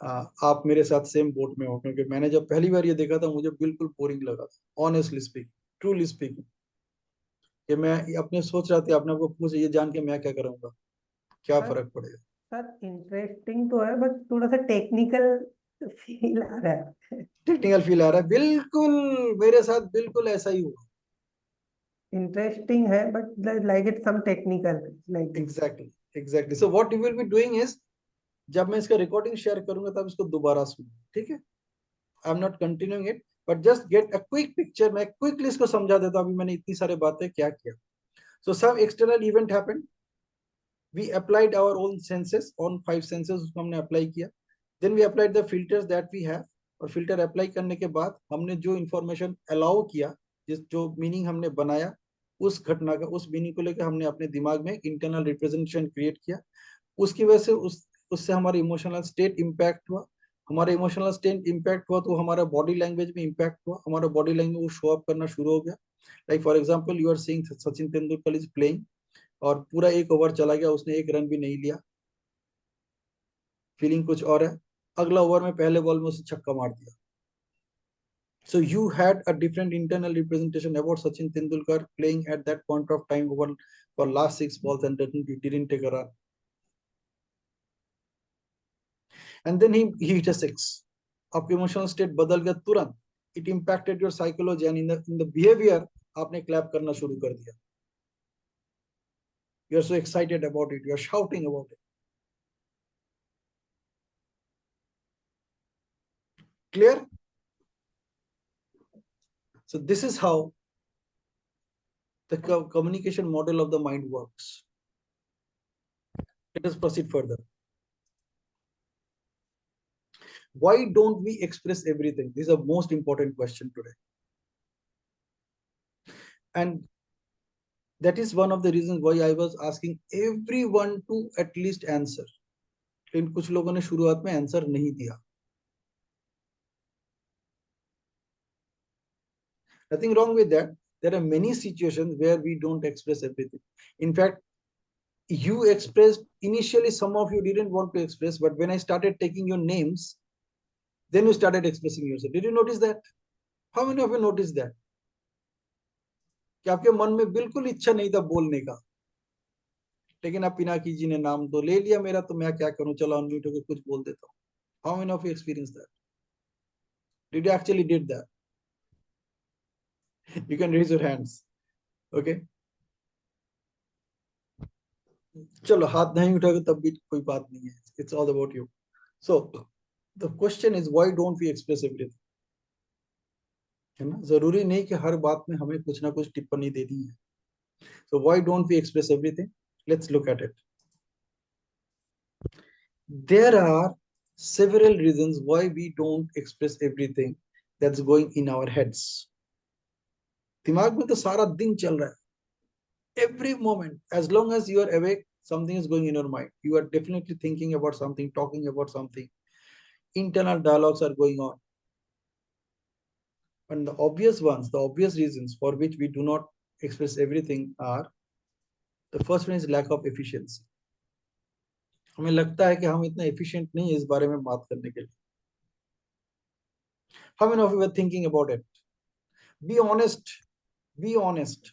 [SPEAKER 1] आप मेरे साथ सेम बोट में हो, क्योंकि मैंने जब पहली बार ये देखा था मुझे बिल्कुल बोरिंग लगा था. Honestly speaking, truly speaking, कि मैं अपने सोच रहा था अपने आपको पूछ ये जान के मैं क्या करूंगा, क्या फर्क पड़ेगा.
[SPEAKER 9] सर इंटरेस्टिंग तो है बट थोड़ा सा टेक्निकल फील आ रहा है.
[SPEAKER 1] टेक्निकल फील आ रहा है. बिल्कुल मेरे साथ बिल्कुल ऐसा ही हुआ.
[SPEAKER 9] इंटरेस्टिंग है but like it some technical like.
[SPEAKER 1] Exactly. So what you will be doing is, जब मैं इसका रिकॉर्डिंग शेयर करूंगा तब इसको दोबारा सुनो. ठीक है? I am not continuing it but just get a quick picture. मैं क्विकली इसको समझा देता हूं. अभी मैंने इतनी सारी बातें क्या किया. So some external event happened. We applied our own senses, on 5 senses उसको हमने अप्लाई किया. Then we applied the filters that we have. और फिल्टर अप्लाई करने के बाद हमने जो इंफॉर्मेशन अलाउ किया, जो मीनिंग हमने बनाया, उस घटना का, उस मीनिंग को लेकर हमने अपने दिमाग में इंटरनल रिप्रेजेंटेशन क्रिएट किया. उसकी वजह से उससे हमारा इमोशनल स्टेट इम्पैक्ट हुआ. हमारा इमोशनल स्टेट इम्पैक्ट हुआ तो हमारा बॉडी लैंग्वेज में इम्पैक्ट हुआ. हमारा बॉडी लैंग्वेज वो शो अप करना शुरू हो गया. Like for example you are seeing Sachin Tendulkar is playing और पूरा 1 ओवर चला गया, उसने 1 रन भी नहीं लिया. फीलिंग कुछ और है. अगला ओवर में पहले बॉल में उसे छक्का मार दिया. So you had a different internal representation about Sachin Tendulkar playing at that point of time over for last 6 balls and didn't take a run. And then he hit a 6. आपके emotional state बदल गया तुरंत. It impacted your psychology and in the behavior आपने clap करना शुरू कर दिया. You are so excited about it. You are shouting about it. Clear? So this is how the communication model of the mind works. Let us proceed further. Why don't we express everything? This is the most important question today. And that is one of the reasons why I was asking everyone to at least answer. लेकिन कुछ लोगों ने शुरुआत में answer नहीं दिया. Nothing wrong with that. There are many situations where we don't express everything. In fact, you expressed initially, some of you didn't want to express, but when I started taking your names, then you started expressing yourself. Did you notice that? How many of you noticed that? कि आपके मन में बिल्कुल इच्छा नहीं था बोलने का, लेकिन अब पिनाकी जी ने नाम तो ले लिया मेरा, तो मैं क्या करूं, चलो अनम्यूट होकर कुछ बोल देता हूं. How many of you experienced that? Did you actually did that? You can raise your hands. Okay. चलो हाथ नहीं उठाओगे तब भी कोई बात नहीं है. It's all about you. So the question is, why don't we express everything? है ना? जरूरी नहीं कि हर बात में हमें कुछ ना कुछ टिप्पणी देनी है. So why don't we express everything? Let's look at it. There are several reasons why we don't express everything that's going in our heads. दिमाग में तो सारा दिन चल रहा है. Every moment, as long as you are awake, something is going in your mind. You are definitely thinking about something, talking about something. Internal dialogues are going on. And the obvious ones, the obvious reasons for which we do not express everything are, the first one is lack of efficiency. हमें लगता है कि हम इतना efficient नहीं है इस बारे में बात करने के लिए. How many of you were thinking about it? Be honest. Be honest.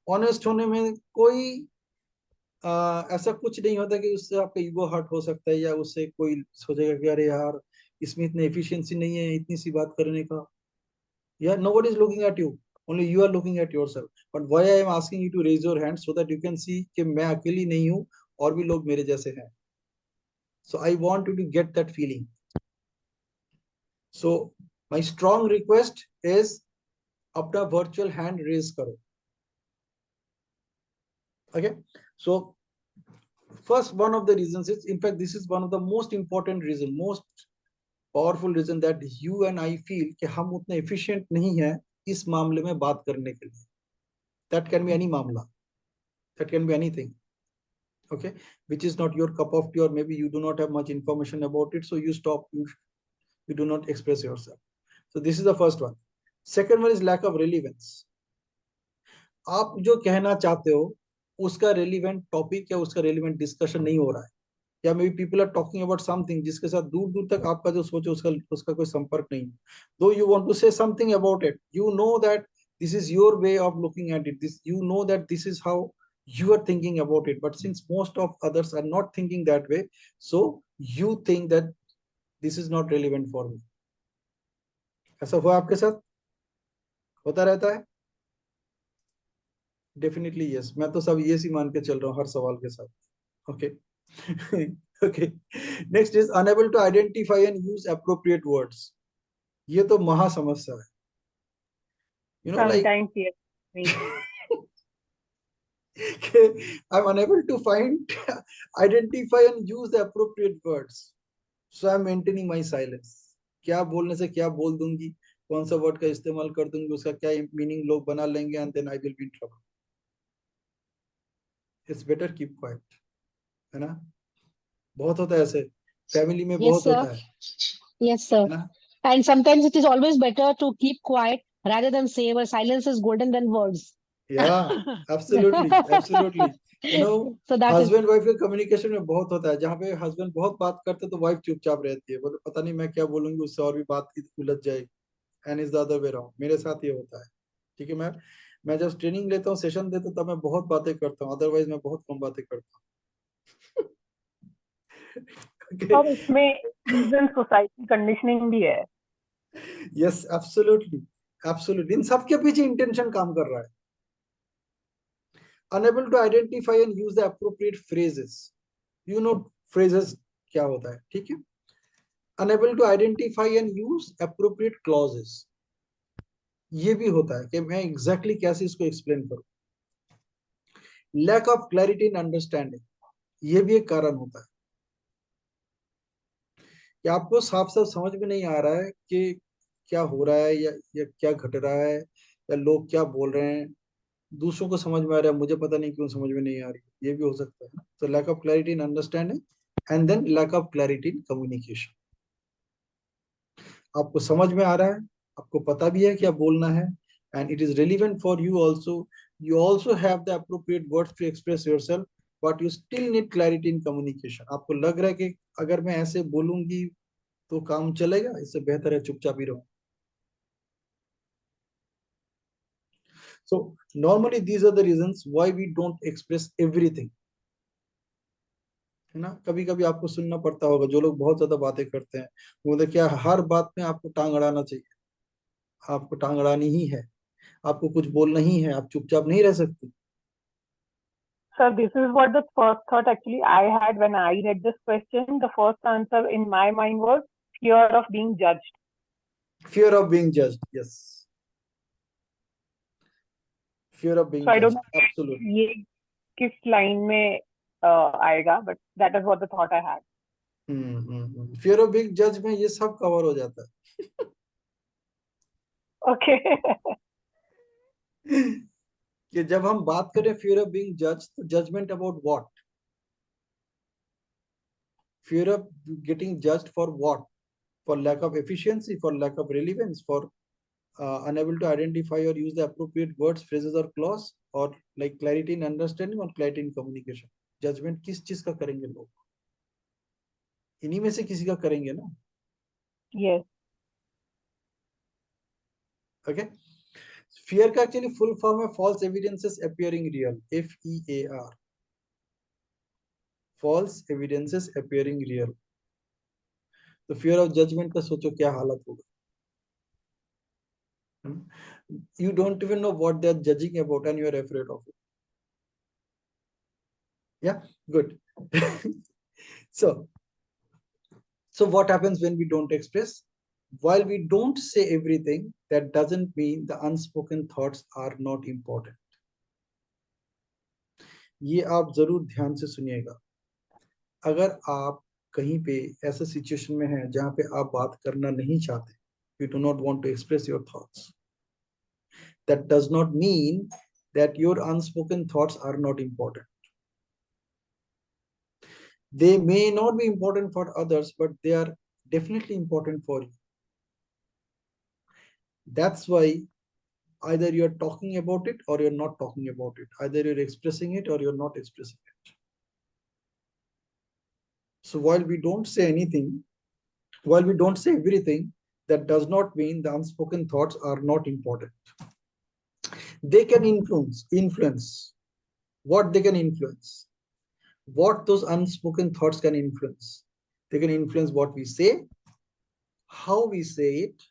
[SPEAKER 1] Honest होने में कोई ऐसा कुछ नहीं होता कि उससे आपका ईगो हर्ट हो सकता है या उससे कोई सोचेगा कि अरे यार इसमें इतनी एफिशिएंसी नहीं है इतनी सी बात करने का. Yeah, nobody is looking at you. Only you are looking at yourself. But why I am asking you to raise your hand so that you can see कि मैं अकेली नहीं हूँ और भी लोग मेरे जैसे हैं. So I want you to get that feeling. So my strong request is अपना virtual hand raise करो. Okay. So first one of the reasons is, in fact, this is one of the most important reason, most powerful reason that you and I feel कि हम उतने efficient नहीं है इस मामले में बात करने के लिए. That can be any मामला. That can be anything. Okay, which is not your cup of tea, or maybe you do not have much information about it, so you stop, you do not express yourself. So this is the first one. Second one is lack of relevance. आप जो कहना चाहते हो उसका relevant topic या उसका relevant discussion नहीं हो रहा है, या maybe people are talking about something जिसके साथ दूर दूर तक आपका जो सोच है उसका कोई संपर्क नहीं है. Though you want to say something about it, you know that this is your way of looking at it, this, you know that this is how you are thinking about it, but since most of others are not thinking that way, so you think that this is not relevant for me. ऐसा हुआ आपके साथ? होता रहता है? Definitely yes. मैं तो सब ये सी मान के चल रहा हूँ हर सवाल के साथ. Okay. Okay. Next is unable to identify and use appropriate words. ये तो महा समस्या है. You know,
[SPEAKER 7] Sometimes
[SPEAKER 1] like
[SPEAKER 7] yes.
[SPEAKER 1] I'm unable to find, identify and use the appropriate words. So I'm maintaining my silence. क्या बोलने से क्या बोल दूंगी, कौन सा वर्ड का इस्तेमाल कर दूंगी, उसका क्या मीनिंग लोग बना लेंगे, and then I will be in trouble. It's better keep quiet. है ना? बहुत होता है ऐसे, फैमिली में बहुत होता है.
[SPEAKER 12] Yes, sir. And sometimes it is always better to keep quiet rather than say, well, silence is golden than words.
[SPEAKER 1] Yeah, absolutely, absolutely. You know,
[SPEAKER 12] So that
[SPEAKER 1] husband wife के communication में बहुत होता है, जहाँ पे husband बहुत बात करते तो wife चुपचाप रहती है, बोले पता नहीं मैं क्या बोलूंगी, उससे और भी बात उलझ जाएगी. And is the other way around. मेरे साथ ये होता है. ठीक है, मैं जब ट्रेनिंग लेता हूँ, सेशन देता हूँ, तब मैं बहुत बातें करता हूँ, अदरवाइज मैं बहुत कम बातें करता हूँ.
[SPEAKER 7] और इसमें रीजन सोसाइटी कंडीशनिंग भी है.
[SPEAKER 1] Yes, absolutely, absolutely. इन सबके पीछे इंटेंशन काम कर रहा है. Unable to identify and use the appropriate phrases. You know phrases क्या होता है, ठीक है? Unable to identify and use appropriate clauses. ये भी होता है कि मैं exactly कैसे इसको explain करूं. Lack of clarity in understanding. ये भी एक कारण होता है कि आपको साफ साफ समझ में नहीं आ रहा है कि क्या हो रहा है या क्या घट रहा है या लोग क्या बोल रहे हैं. दूसरों को समझ में आ रहा है, मुझे पता नहीं क्यों समझ में नहीं आ रही. ये भी हो सकता है. तो lack of clarity in understanding and then lack of clarity in communication. आपको समझ में आ रहा है, आपको पता भी है क्या बोलना है, and it is relevant for you also. You also have the appropriate words to express yourself, but you still need clarity in communication. आपको लग रहा है कि अगर मैं ऐसे बोलूंगी तो काम चलेगा, इससे बेहतर है चुपचाप ही रहो. So normally these are the reasons why we don't express everything. है ना? कभी कभी आपको सुनना पड़ता होगा, जो लोग बहुत ज्यादा बातें करते हैं वो बोलते क्या हर बात में आपको टांग अड़ाना चाहिए. आपको टांग अड़ानी ही है, आपको कुछ बोलना ही है, आप चुपचाप नहीं रह सकते.
[SPEAKER 7] Sir, this is what the first thought actually I had when I read this question. The first answer in my mind was fear of being judged.
[SPEAKER 1] Fear of being judged, yes. Fear of being
[SPEAKER 7] So I don't
[SPEAKER 1] judged,
[SPEAKER 7] know
[SPEAKER 1] absolutely.
[SPEAKER 7] ये किस line में आएगा, but that is what the thought I had.
[SPEAKER 1] Fear of being judged में ये सब cover हो जाता है.
[SPEAKER 7] Okay.
[SPEAKER 1] कि जब हम बात करें fear of being judged, तो judgment about what? Fear of getting judged for what? For lack of efficiency, for lack of relevance, for unable to identify or use the appropriate words, phrases, or clause, or like clarity in understanding or clarity in communication. Judgment किस चीज का करेंगे लोग? इन्हीं में से किसी का करेंगे ना?
[SPEAKER 7] Yes.
[SPEAKER 1] ओके, फियर का एक्चुअली फुल फॉर्म है false evidences appearing real, FEAR, false evidences appearing real. तो फियर ऑफ जजमेंट का सोचो क्या हालत होगा। You don't even know what they are judging about and you are afraid of it. Yeah, good. So what happens when we don't express? While we don't say everything, that doesn't mean the unspoken thoughts are not important. ये आप जरूर ध्यान से सुनिएगा। अगर आप कहीं पे ऐसे सिचुएशन में हैं जहां पे आप बात करना नहीं चाहते, you do not want to express your thoughts, that does not mean that your unspoken thoughts are not important. They may not be important for others, but they are definitely important for you. That's why either you're talking about it or you're not talking about it. Either you're expressing it or you're not expressing it. So while we don't say anything, while we don't say everything, that does not mean the unspoken thoughts are not important. They can influence what they can influence. What those unspoken thoughts can influence. They can influence what we say, how we say it,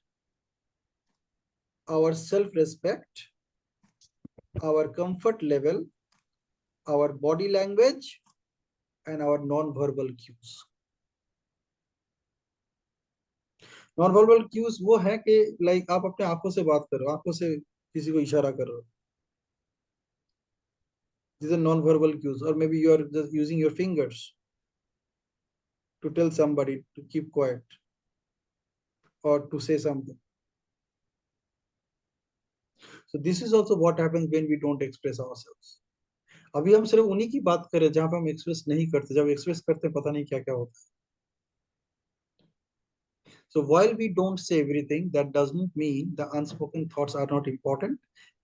[SPEAKER 1] our self-respect, our comfort level, our body language, and our non-verbal cues. Non-verbal cues वो है कि like आप अपने आंखों से बात कर रहे हो, आंखों से किसी को इशारा कर रहे हो. These are non-verbal cues, or maybe you are just using your fingers to tell somebody to keep quiet or to say something. So this is also what happens when we don't express ourselves. अभी हम सिर्फ उन्हीं की बात करें जहां पे हम एक्सप्रेस नहीं करते, जब एक्सप्रेस करते हैं पता नहीं क्या क्या होता है. So while we don't say everything, that doesn't mean the unspoken thoughts are not important.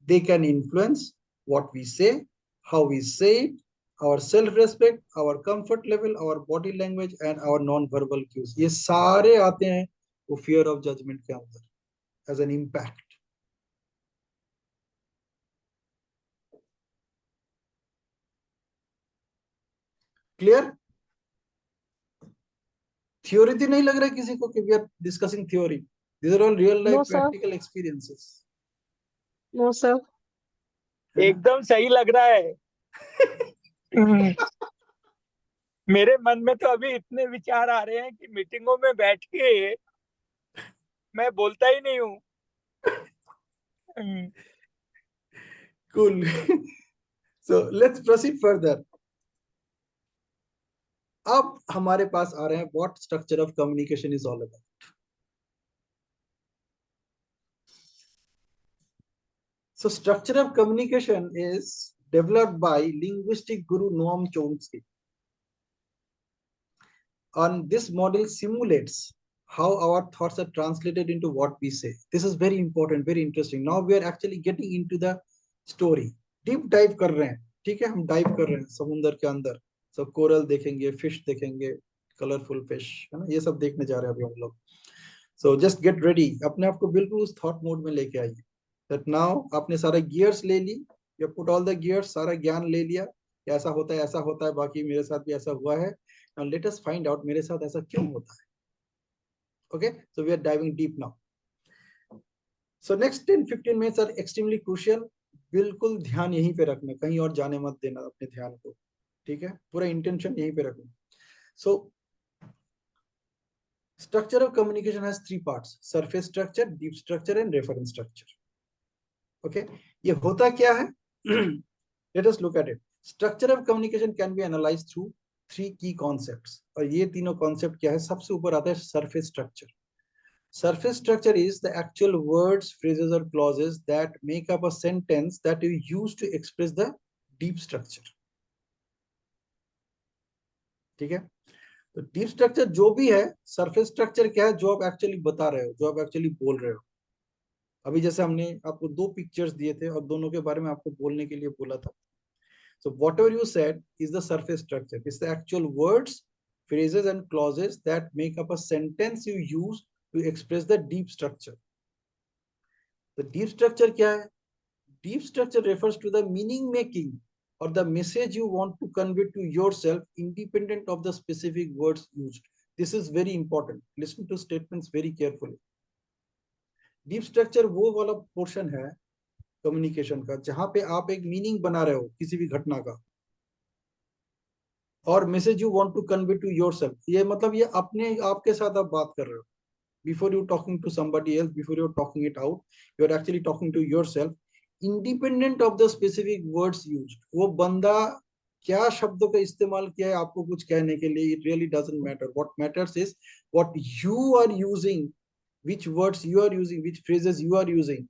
[SPEAKER 1] They can influence what we say, how we say it, our self-respect, our comfort level, our body language, and our non-verbal cues. ये सारे आते हैं वो fear of judgment के अंदर as an impact. Clear? Theory तो नहीं लग रहा है किसी को कि we are discussing theory. These are all real life practical experiences.
[SPEAKER 7] No, sir.
[SPEAKER 16] एकदम सही लग रहा है. मेरे मन में तो अभी इतने विचार आ रहे हैं कि मीटिंगों में बैठ के मैं बोलता ही नहीं हूँ.
[SPEAKER 1] Cool. So let's proceed further. अब हमारे पास आ रहे हैं what structure of communication is all about. So structure of communication is developed by linguistic guru Noam Chomsky. And this model simulates how our thoughts are translated into what we say. This is very important, very interesting. Now we are actually getting into the story. Deep dive कर रहे हैं, ठीक है? हम dive कर रहे हैं समुंदर के अंदर. So coral देखेंगे, fish देखेंगे, colorful fish, है ना? ये सब देखने जा रहे हैं अभी हम लोग. So just get ready. अपने आप को बिल्कुल उस thought mode में लेके आइए. That now आपने सारे gears ले ली, you put all the gears, सारा ज्ञान ले लिया, ऐसा होता है, बाकी मेरे साथ भी ऐसा हुआ है. Now let us find out मेरे साथ ऐसा क्यों होता है. Okay, so we are diving deep now. So next 10-15 minutes are extremely crucial. बिल्कुल ध्यान यहीं पे रखना, कहीं और जाने मत देना अपने ध्यान को, ठीक है? पूरा इंटेंशन यहीं पे रखना. So structure of communication has 3 parts: surface structure, deep structure, and reference structure. Okay, ये होता क्या है? Let us look at it. Structure of communication can be analyzed through 3 key concepts. और ये तीनों concept क्या है? सबसे ऊपर आता है surface structure. Surface structure is the actual words, phrases, or clauses that make up a sentence that you use to express the deep structure. ठीक है? तो deep structure जो भी है, surface structure क्या है? जो आप actually बता रहे हो, जो आप actually बोल रहे हो. अभी जैसे हमने आपको 2 पिक्चर्स दिए थे और दोनों के बारे में आपको बोलने के लिए बोला था. So whatever you said is the surface structure. It's the actual words, phrases and clauses that make up a sentence you use to express the deep structure. The deep structure क्या है? Deep structure refers to the meaning making or the message you want to convey to yourself independent of the specific words used. This is very important. Listen to statements very carefully. Deep structure वो वाला portion है communication का जहां पे आप एक meaning बना रहे हो किसी भी घटना का और message you want to convey to yourself. ये मतलब ये अपने आप के साथ आप बात कर रहे हो. Before you talking to somebody else, before you're talking it out, you're actually talking to yourself independent of the specific words used. वो बंदा क्या शब्दों का इस्तेमाल किया है आपको कुछ कहने के लिए, it really doesn't matter. What matters is what you are using, which words you are using, which phrases you are using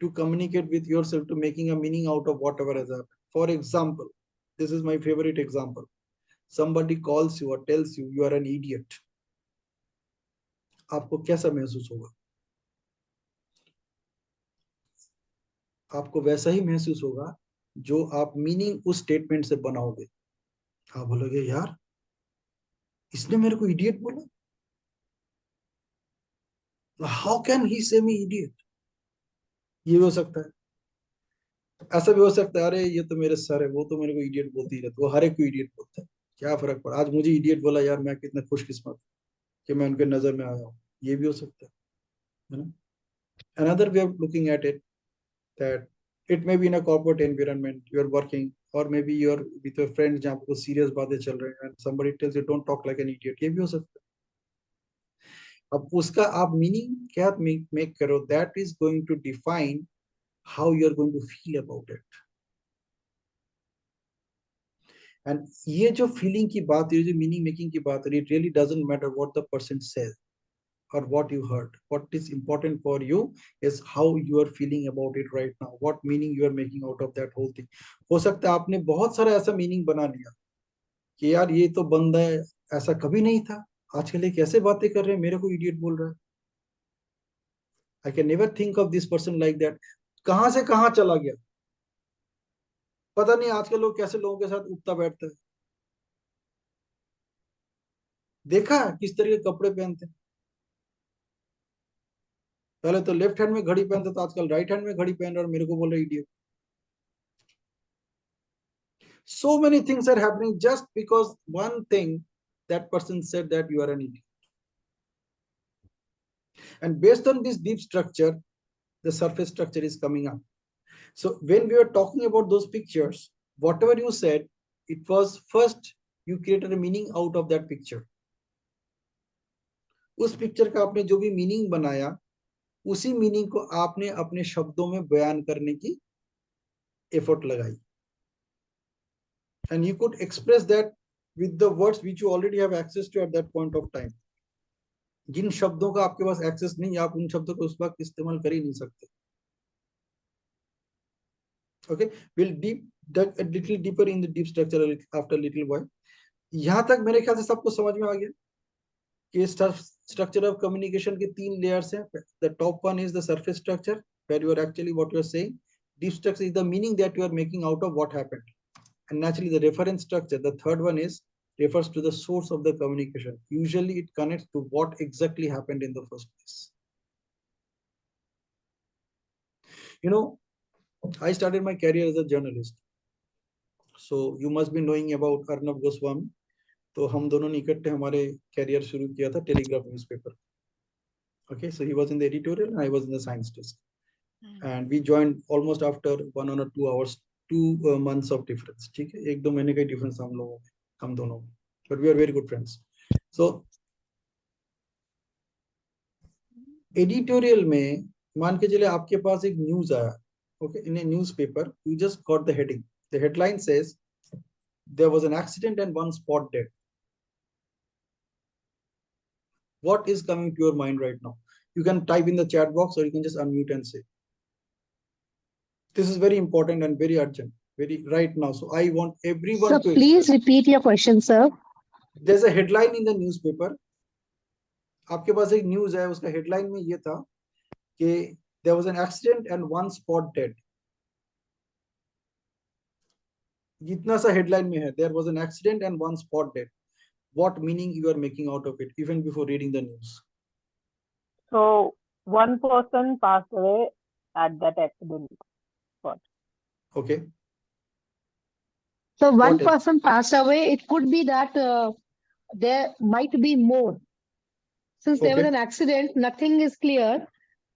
[SPEAKER 1] to communicate with yourself, to making a meaning out of whatever has happened. For example, this is my favorite example. Somebody calls you or tells you you are an idiot. आपको कैसा महसूस होगा? आपको वैसा ही महसूस होगा जो आप मीनिंग उस स्टेटमेंट से बनाओगे. आप बोलोगे यार इसने मेरे को इडियट बोला. हाउ कैन ही से मी इडियट. ये भी हो सकता है. ऐसा भी हो सकता है अरे ये तो मेरे सर है, वो तो मेरे को इडियट बोलती रहती, वो हर एक को इडियट बोलता है, क्या फर्क पड़ा, आज मुझे इडियट बोला यार मैं कितना खुशकिस्मत कि मैं उनके नजर में आया हूँ. ये भी हो सकता है ना. Another way of looking at it, that it may be in a corporate environment you are working, or maybe you are with your friends जहाँ पे कुछ serious बातें चल रहे हैं and somebody tells you don't talk like an idiot. ये भी हो सकता है. अब उसका आप मीनिंग क्या मेक करो, that is going to define how you are going to feel about it. And ये जो feeling की बात है, ये जो meaning making की बात है, it really doesn't matter what the person says or what you heard. What is important for you is how you are feeling about it right now, what meaning you are making out of that whole thing. हो सकता है आपने बहुत सारा ऐसा meaning बना लिया कि यार ये तो बंदा है, ऐसा कभी नहीं था, आजकल ये कैसे बातें कर रहे हैं, मेरे को idiot बोल रहा है. I can never think of this person like that. कहां से कहां चला गया पता नहीं. आजकल लोग कैसे लोगों के साथ उठता बैठता है. देखा किस तरह के कपड़े पहनते हैं. पहले तो लेफ्ट हैंड में घड़ी पहनते तो आजकल राइट हैंड में घड़ी पहन रहा और मेरे को बोल रहा idiot. So many things are happening just because one thing that person said that you are an idiot. And based on this deep structure, the surface structure is coming up. So when we were talking about those pictures, whatever you said, it was first you created a meaning out of that picture. उस picture का आपने जो भी meaning बनाया, उसी meaning को आपने अपने शब्दों में बयान करने की एफर्ट लगाई. And you could express that with the words which you already have access to at that point of time. जिन शब्दों का आपके पास एक्सेस नहीं, आप उन शब्दों को उस वक्त इस्तेमाल कर ही नहीं सकते. Okay, we'll dig a little deeper in the deep structure after a little while. यहाँ तक मेरे ख्याल से सबको समझ में आ गया कि structure of communication के 3 layers हैं. The top one is the surface structure, where you are actually what you are saying. Deep structure is the meaning that you are making out of what happened. And naturally the reference structure, the third one, is refers to the source of the communication. Usually it connects to what exactly happened in the first place. You know, I started my career as a journalist. So you must be knowing about Arnab Goswami. तो हम दोनों ने इकट्ठे हमारे career शुरू किया था telegraph newspaper. Okay, so he was in the editorial and I was in the science desk. And we joined almost after 1 or 2 hours, 2 months of difference. ठीक है, 1-2 महीने का difference हम लोगों में, हम दोनों में. But we are very good friends. So editorial में मान के चले आपके पास एक न्यूज आया. Okay, in a newspaper, you just got the heading. The headline says there was an accident and 1 spot dead. What is coming to your mind right now? You can type in the chat box or you can just unmute and say. This is very important and very urgent, very right now. So I want everyone
[SPEAKER 12] to please repeat your question, sir.
[SPEAKER 1] There's a headline in the newspaper. आपके पास एक news है, उसका headline में ये था कि there was an accident and 1 spot dead. जितना सा headline में है, there was an accident and one spot dead. What meaning you are making out of it, even before reading the news?
[SPEAKER 7] So one person passed away at that accident spot.
[SPEAKER 1] Okay.
[SPEAKER 12] So one
[SPEAKER 1] What else?
[SPEAKER 12] person passed away. It could be that there might be more. Since there was
[SPEAKER 1] Okay.
[SPEAKER 12] an accident, nothing is clear.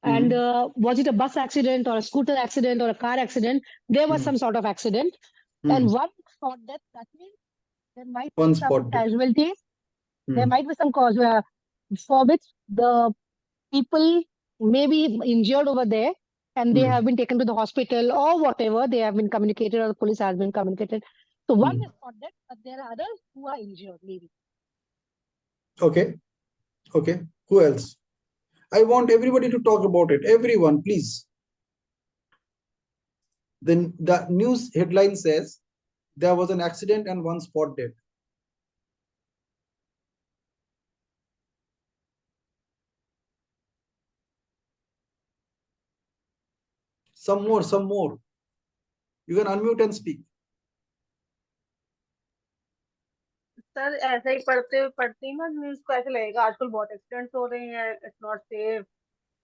[SPEAKER 12] And was it a bus accident or a scooter accident or a car accident? There was some sort of accident. And one spot death, that means there might
[SPEAKER 1] One
[SPEAKER 12] be some
[SPEAKER 1] spot dead.
[SPEAKER 12] casualties. There might be some cause for which the people may be injured over there and they have been taken to the hospital or whatever. They have been communicated or the police has been communicated. So one is spot dead, but there are others who are injured maybe.
[SPEAKER 1] Okay. Okay. Who else? I want everybody to talk about it. Everyone, please. Then the news headline says there was an accident and one spot dead. Some more, some more. You can unmute and speak.
[SPEAKER 7] Sir ऐसे ही पढ़ते ही ना news को ऐसे लगेगा आजकल बहुत accidents हो रहे हैं, इट्स नॉट सेफ.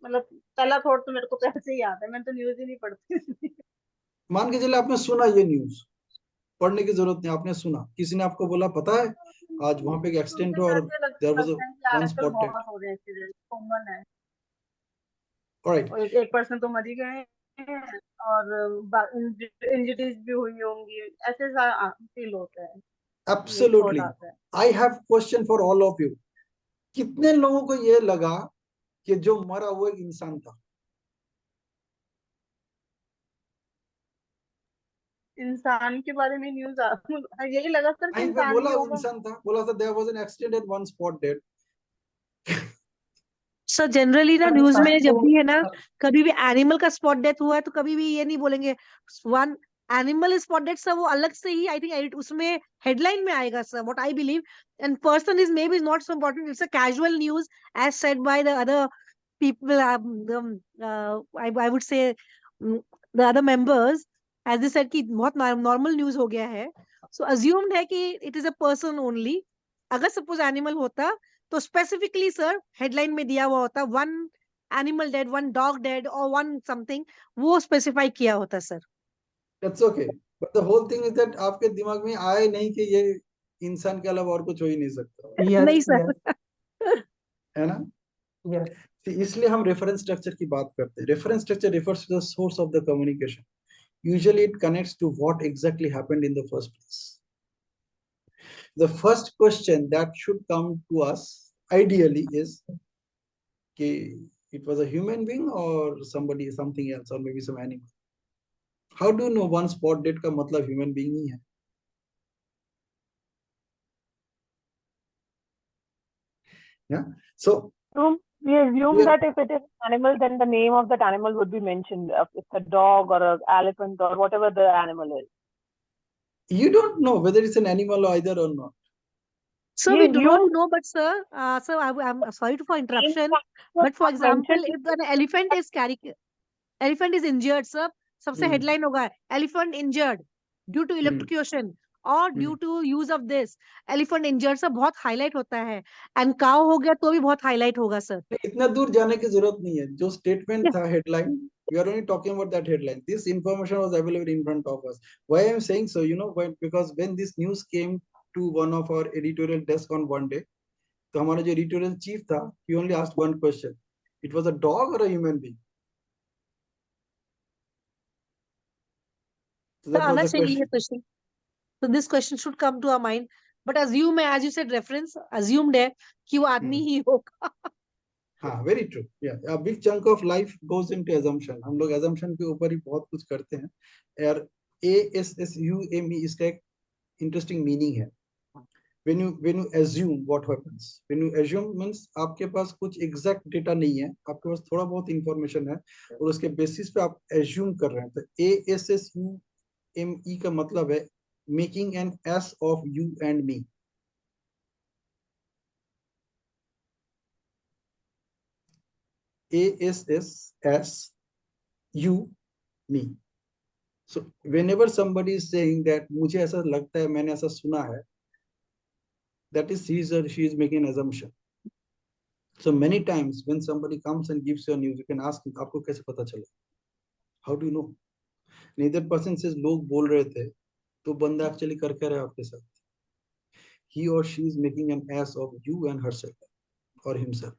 [SPEAKER 7] मतलब पहला थॉट तो मेरे को ऐसे ही आता है, मैं तो न्यूज ही नहीं पढ़ती.
[SPEAKER 1] मान के चले आपने सुना ये न्यूज, पढ़ने की जरूरत नहीं, आपने सुना, किसी ने आपको बोला पता है आज वहां पे एक एक्सीडेंट हुआ और there was one spot dead.
[SPEAKER 7] बहुत हो रहे हैं एक्सीडेंट, कॉमन है.
[SPEAKER 1] ऑलराइट.
[SPEAKER 7] और एक पर्सन तो मर ही गए हैं और इंजरीज भी हुई होंगी, ऐसे फील होता है.
[SPEAKER 1] Absolutely. I have question for all of you. कितने लोगों को ये लगा कि जो मरा वो एक इंसान था?
[SPEAKER 7] इंसान के बारे में न्यूज यही लगा सर कि इंसान
[SPEAKER 1] बोला
[SPEAKER 7] ही होगा.
[SPEAKER 1] इंसान था, बोला था there was an accident and one spot dead.
[SPEAKER 17] Sir generally ना न्यूज में जब भी है ना कभी भी एनिमल का स्पॉट डेथ हुआ है तो कभी भी ये नहीं बोलेंगे one animal spot death. Sir वो अलग से ही आई थिंक उसमें हेडलाइन में आएगा sir, what I believe. And person is maybe not so important, it's a casual news as said by the other people. I would say the other members as they said कि बहुत normal news हो गया है. सो assumed है कि it is a person only. अगर suppose animal होता तो स्पेसिफिकली सर हेडलाइन में दिया हुआ होता one animal dead, one dog dead और वन समथिंग, वो स्पेसिफाई किया होता sir.
[SPEAKER 1] That's okay. But the whole thing is that आपके दिमाग में आए नहीं कि ये इंसान के अलावा और कुछ हो ही नहीं सकता.
[SPEAKER 17] नहीं सर.
[SPEAKER 1] है ना? इसलिए हम रेफरेंस स्ट्रक्चर की बात करते हैं. Reference structure refers to the source of the communication. Usually it connects to what exactly happened in the first place. The first question that should come to us ideally is it was a human being or somebody, something else, or maybe some animal. How do you know one spot dead का मतलब human being ही है? Yeah. So
[SPEAKER 7] we assume that if it is an animal, then the name of that animal would be mentioned. If it's a dog or an elephant or whatever the animal is.
[SPEAKER 1] You don't know whether it's an animal either or not.
[SPEAKER 17] So we do not know, but sir, I'm sorry for interruption. But for example, if an elephant is injured, sir, सबसे headline होगा elephant injured due to electrocution or due to use of this. Elephant injured sir बहुत highlight होता है. And cow हो गया तो भी बहुत highlight होगा sir.
[SPEAKER 1] इतना दूर जाने की जरूरत नहीं है. जो statement था headline, we are only talking about that headline. This information was available in front of us. Why I'm saying so, you know, because when this news came to one of our editorial desk on one day, तो हमारा जो editorial chief था, he only asked one question. It was a dog or a human being? So that was the question.
[SPEAKER 17] So this question should come to our mind. But assume, as you said, reference assumed है कि वो आदमी ही होगा.
[SPEAKER 1] हाँ, very true. Yeah, a big chunk of life goes into assumption. हम लोग assumption के ऊपर ही बहुत कुछ करते हैं. यार ASSUME इसका एक interesting meaning है. When you assume, what happens? When you assume means आपके पास कुछ exact data नहीं है, आपके पास थोड़ा बहुत information है और उसके basis पे आप assume कर रहे हैं. तो ASSUME का मतलब है making an ass of you and me. ASSU me. So whenever somebody is saying that मुझे ऐसा लगता है, मैंने ऐसा सुना है, that is he or she is making an assumption. So many times when somebody comes and gives you a news, you can ask him, आपको कैसे पता चला? How do you know? Neither person says लोग बोल रहे थे, तो बंदा actually कर क्या रहा है आपके साथ? He or she is making an ass of you and herself or himself.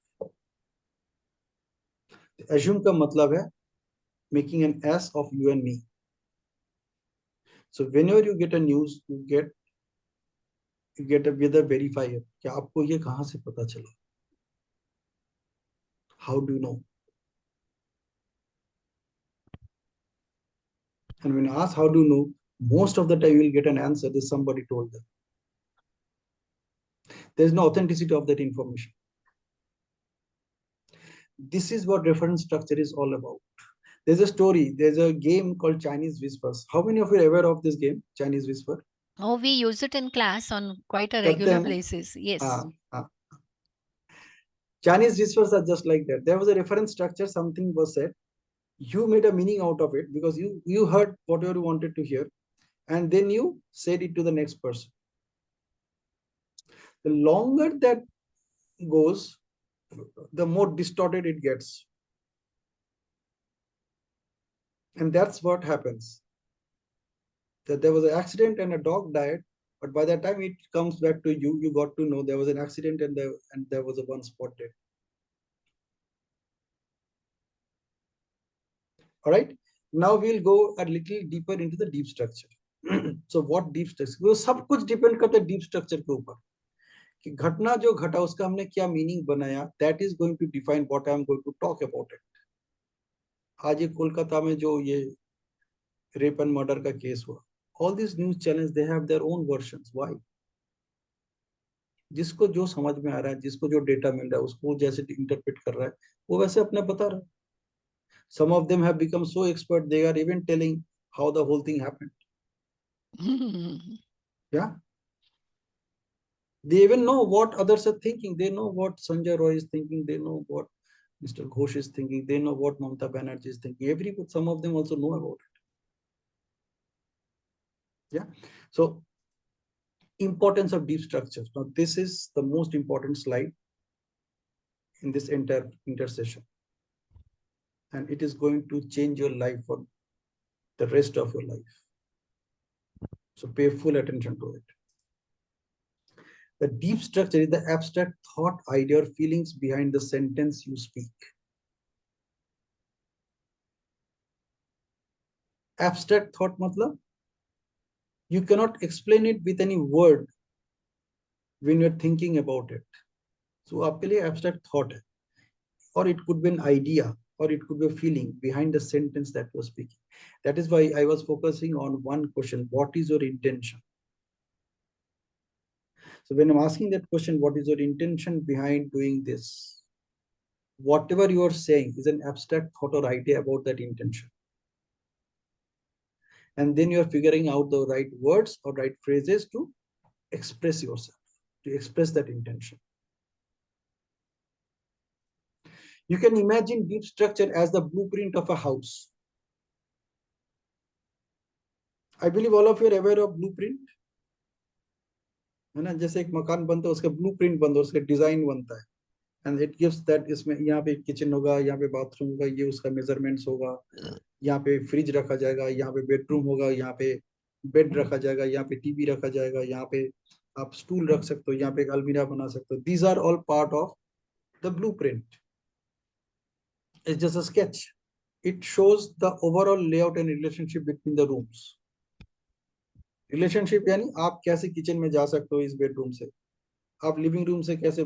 [SPEAKER 1] Assume का मतलब है making an ass of you and me. So whenever you get a news, you get a whether verify it. कि आपको ये कहाँ से पता चला? How do you know? And when you ask how do you know, most of the time you will get an answer that somebody told them. There is no authenticity of that information. This is what reference structure is all about. There's a story, there's a game called Chinese Whispers. How many of you are aware of this game, Chinese Whisper?
[SPEAKER 13] Oh, we use it in class on quite a regular basis. Yes.
[SPEAKER 1] Chinese Whispers are just like that. There was a reference structure, something was said. You made a meaning out of it because you heard whatever you wanted to hear, and then you said it to the next person. The longer that goes, the more distorted it gets. And that's what happens. That there was an accident and a dog died, but by the time it comes back to you, you got to know there was an accident and there was a one spot dead. All right. Now we'll go a little deeper into the deep structure. So what deep structure? वो सब कुछ depend करता है deep structure के ऊपर कि घटना जो घटा उसका हमने क्या meaning बनाया. That is going to define what I am going to talk about it. आज ये कोलकाता में जो ये rape and murder का केस हुआ, all these news channels they have their own versions. Why? जिसको जो समझ में आ रहा है, जिसको जो डेटा मिल रहा है, उसको जैसे इंटरप्रेट कर रहा है, वो वैसे अपने बता रहा है. Some of them have become so expert they are even telling how the whole thing happened. Yeah. They even know what others are thinking. They know what Sanjay Roy is thinking. They know what Mr. Ghosh is thinking. They know what Mamata Banerjee is thinking. Some of them also know about it. Yeah. So importance of deep structures. Now this is the most important slide in this entire session. And it is going to change your life for the rest of your life. So pay full attention to it. The deep structure is the abstract thought, idea, or feelings behind the sentence you speak. Abstract thought matlab, you cannot explain it with any word when you're thinking about it. So आपके लिए abstract thought है. Or it could be an idea, or it could be a feeling behind the sentence that you're speaking. That is why I was focusing on one question: what is your intention? So when I'm asking that question, what is your intention behind doing this? Whatever you are saying is an abstract thought or idea about that intention. And then you're figuring out the right words or right phrases to express yourself, to express that intention. You can imagine deep structure as the blueprint of a house. I believe all of you are aware of blueprint. है ना, जैसे एक मकान बनता है उसका blueprint बनता है, उसका डिजाइन बनता है, and it gives that इसमें यहाँ पे किचन होगा, यहाँ पे बाथरूम होगा, ये उसका मेजरमेंट्स होगा, यहाँ पे फ्रिज रखा जाएगा, यहाँ पे बेडरूम होगा, यहाँ पे बेड रखा जाएगा, यहाँ पे टीवी रखा जाएगा, यहाँ पे आप स्टूल रख सकते हो, यहाँ पे एक अलमीरा बना सकते हो. These are all part of the blueprint. It's just a sketch. It shows the overall layout and relationship between the rooms. Relationship यानी आप कैसे किचन में जा सकते हो इस बेडरूम से, आप लिविंग रूम से कैसे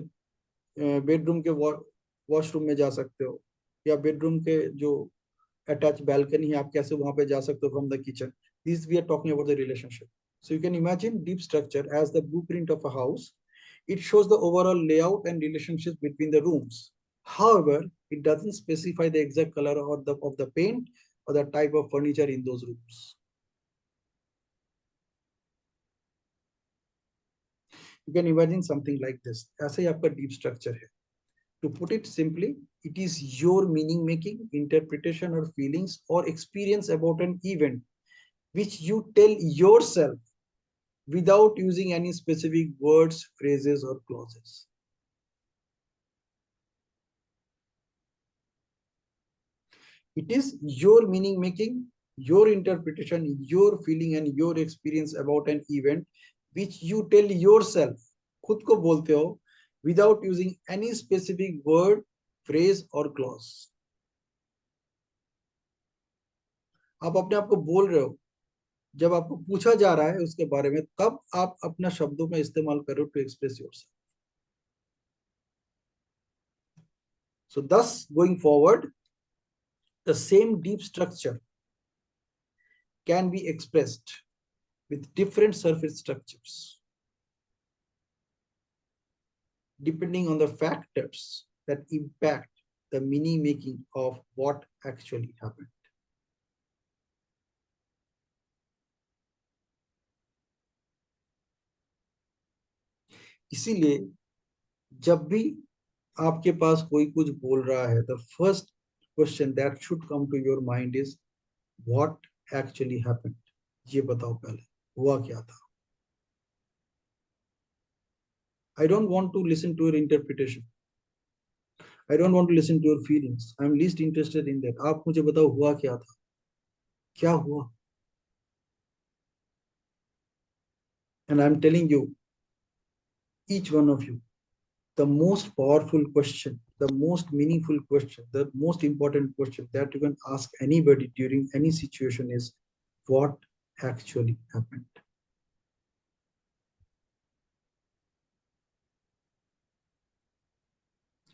[SPEAKER 1] बेडरूम के वॉशरूम में जा सकते हो, या बेडरूम के जो अटैच बैल्कनी है आप कैसे वहां पे जा सकते हो from the kitchen. This we are talking about the relationship. So you can imagine deep structure as the blueprint of a house. It shows the overall layout and relationships between the rooms. However, it doesn't specify the exact color of the paint or the type of furniture in those rooms. You can imagine something like this. ऐसे ही आपका deep structure है. To put it simply, it is your meaning making, interpretation or feelings or experience about an event which you tell yourself without using any specific words, phrases, or clauses. It is your meaning making, your interpretation, your feeling, and your experience about an event which you tell yourself, खुद को बोलते हो, without using any specific word, phrase, or clause. आप अपने आप को बोल रहे हो, जब आपको पूछा जा रहा है उसके बारे में, तब आप अपना शब्दों में इस्तेमाल करो to express yourself. So thus, going forward, the same deep structure can be expressed with different surface structures, depending on the factors that impact the meaning making of what actually happened. इसीलिए जब भी आपके पास कोई कुछ बोल रहा है, the first question that should come to your mind is what actually happened. ये बताओ पहले हुआ क्या था. I don't want to listen to your interpretation. I don't want to listen to your feelings. I'm least interested in that. आप मुझे बताओ हुआ क्या था, क्या हुआ. And I'm telling you, each one of you, the most powerful question, the most meaningful question, the most important question that you can ask anybody during any situation is what actually happened.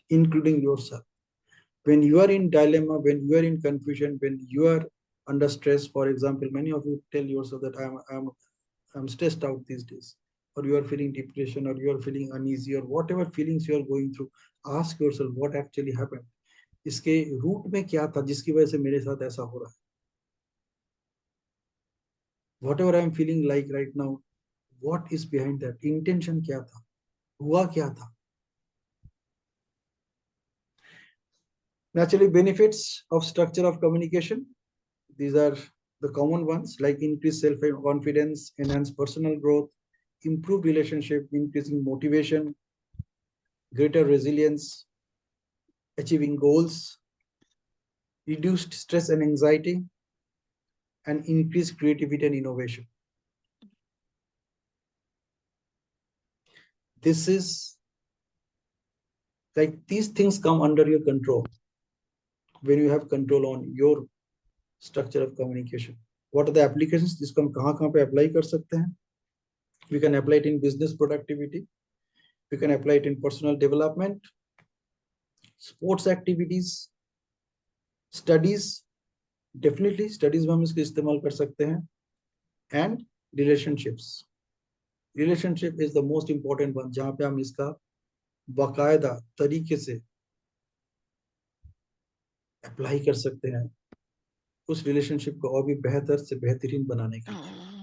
[SPEAKER 1] Including yourself. When you are in dilemma, when you are in confusion, when you are under stress, for example, many of you tell yourself that I'm stressed out these days, or you are feeling depression, or you are feeling uneasy, or whatever feelings you are going through, ask yourself what actually happened. इसके root में क्या था जिसकी वजह से मेरे साथ ऐसा हो रहा है. Whatever I am feeling like right now, what is behind that? Intention क्या था? हुआ क्या था? Naturally, benefits of structure of communication. These are the common ones, like increased self-confidence, enhanced personal growth, improved relationship, increasing motivation, greater resilience, achieving goals, reduced stress and anxiety, and increased creativity and innovation. This is like these things come under your control when you have control on your structure of communication. What are the applications? जिसको हम कहाँ पे apply कर सकते हैं? We can apply it in business productivity. We can apply it in personal development, sports activities, studies. Definitely studies में हम इसको इस्तेमाल कर सकते हैं. And relationships. Relationship is the most important one, जहाँ पे हम इसका बाकायदा तरीके से अप्लाई कर सकते हैं उस रिलेशनशिप को और भी बेहतर से बेहतरीन बनाने के लिए.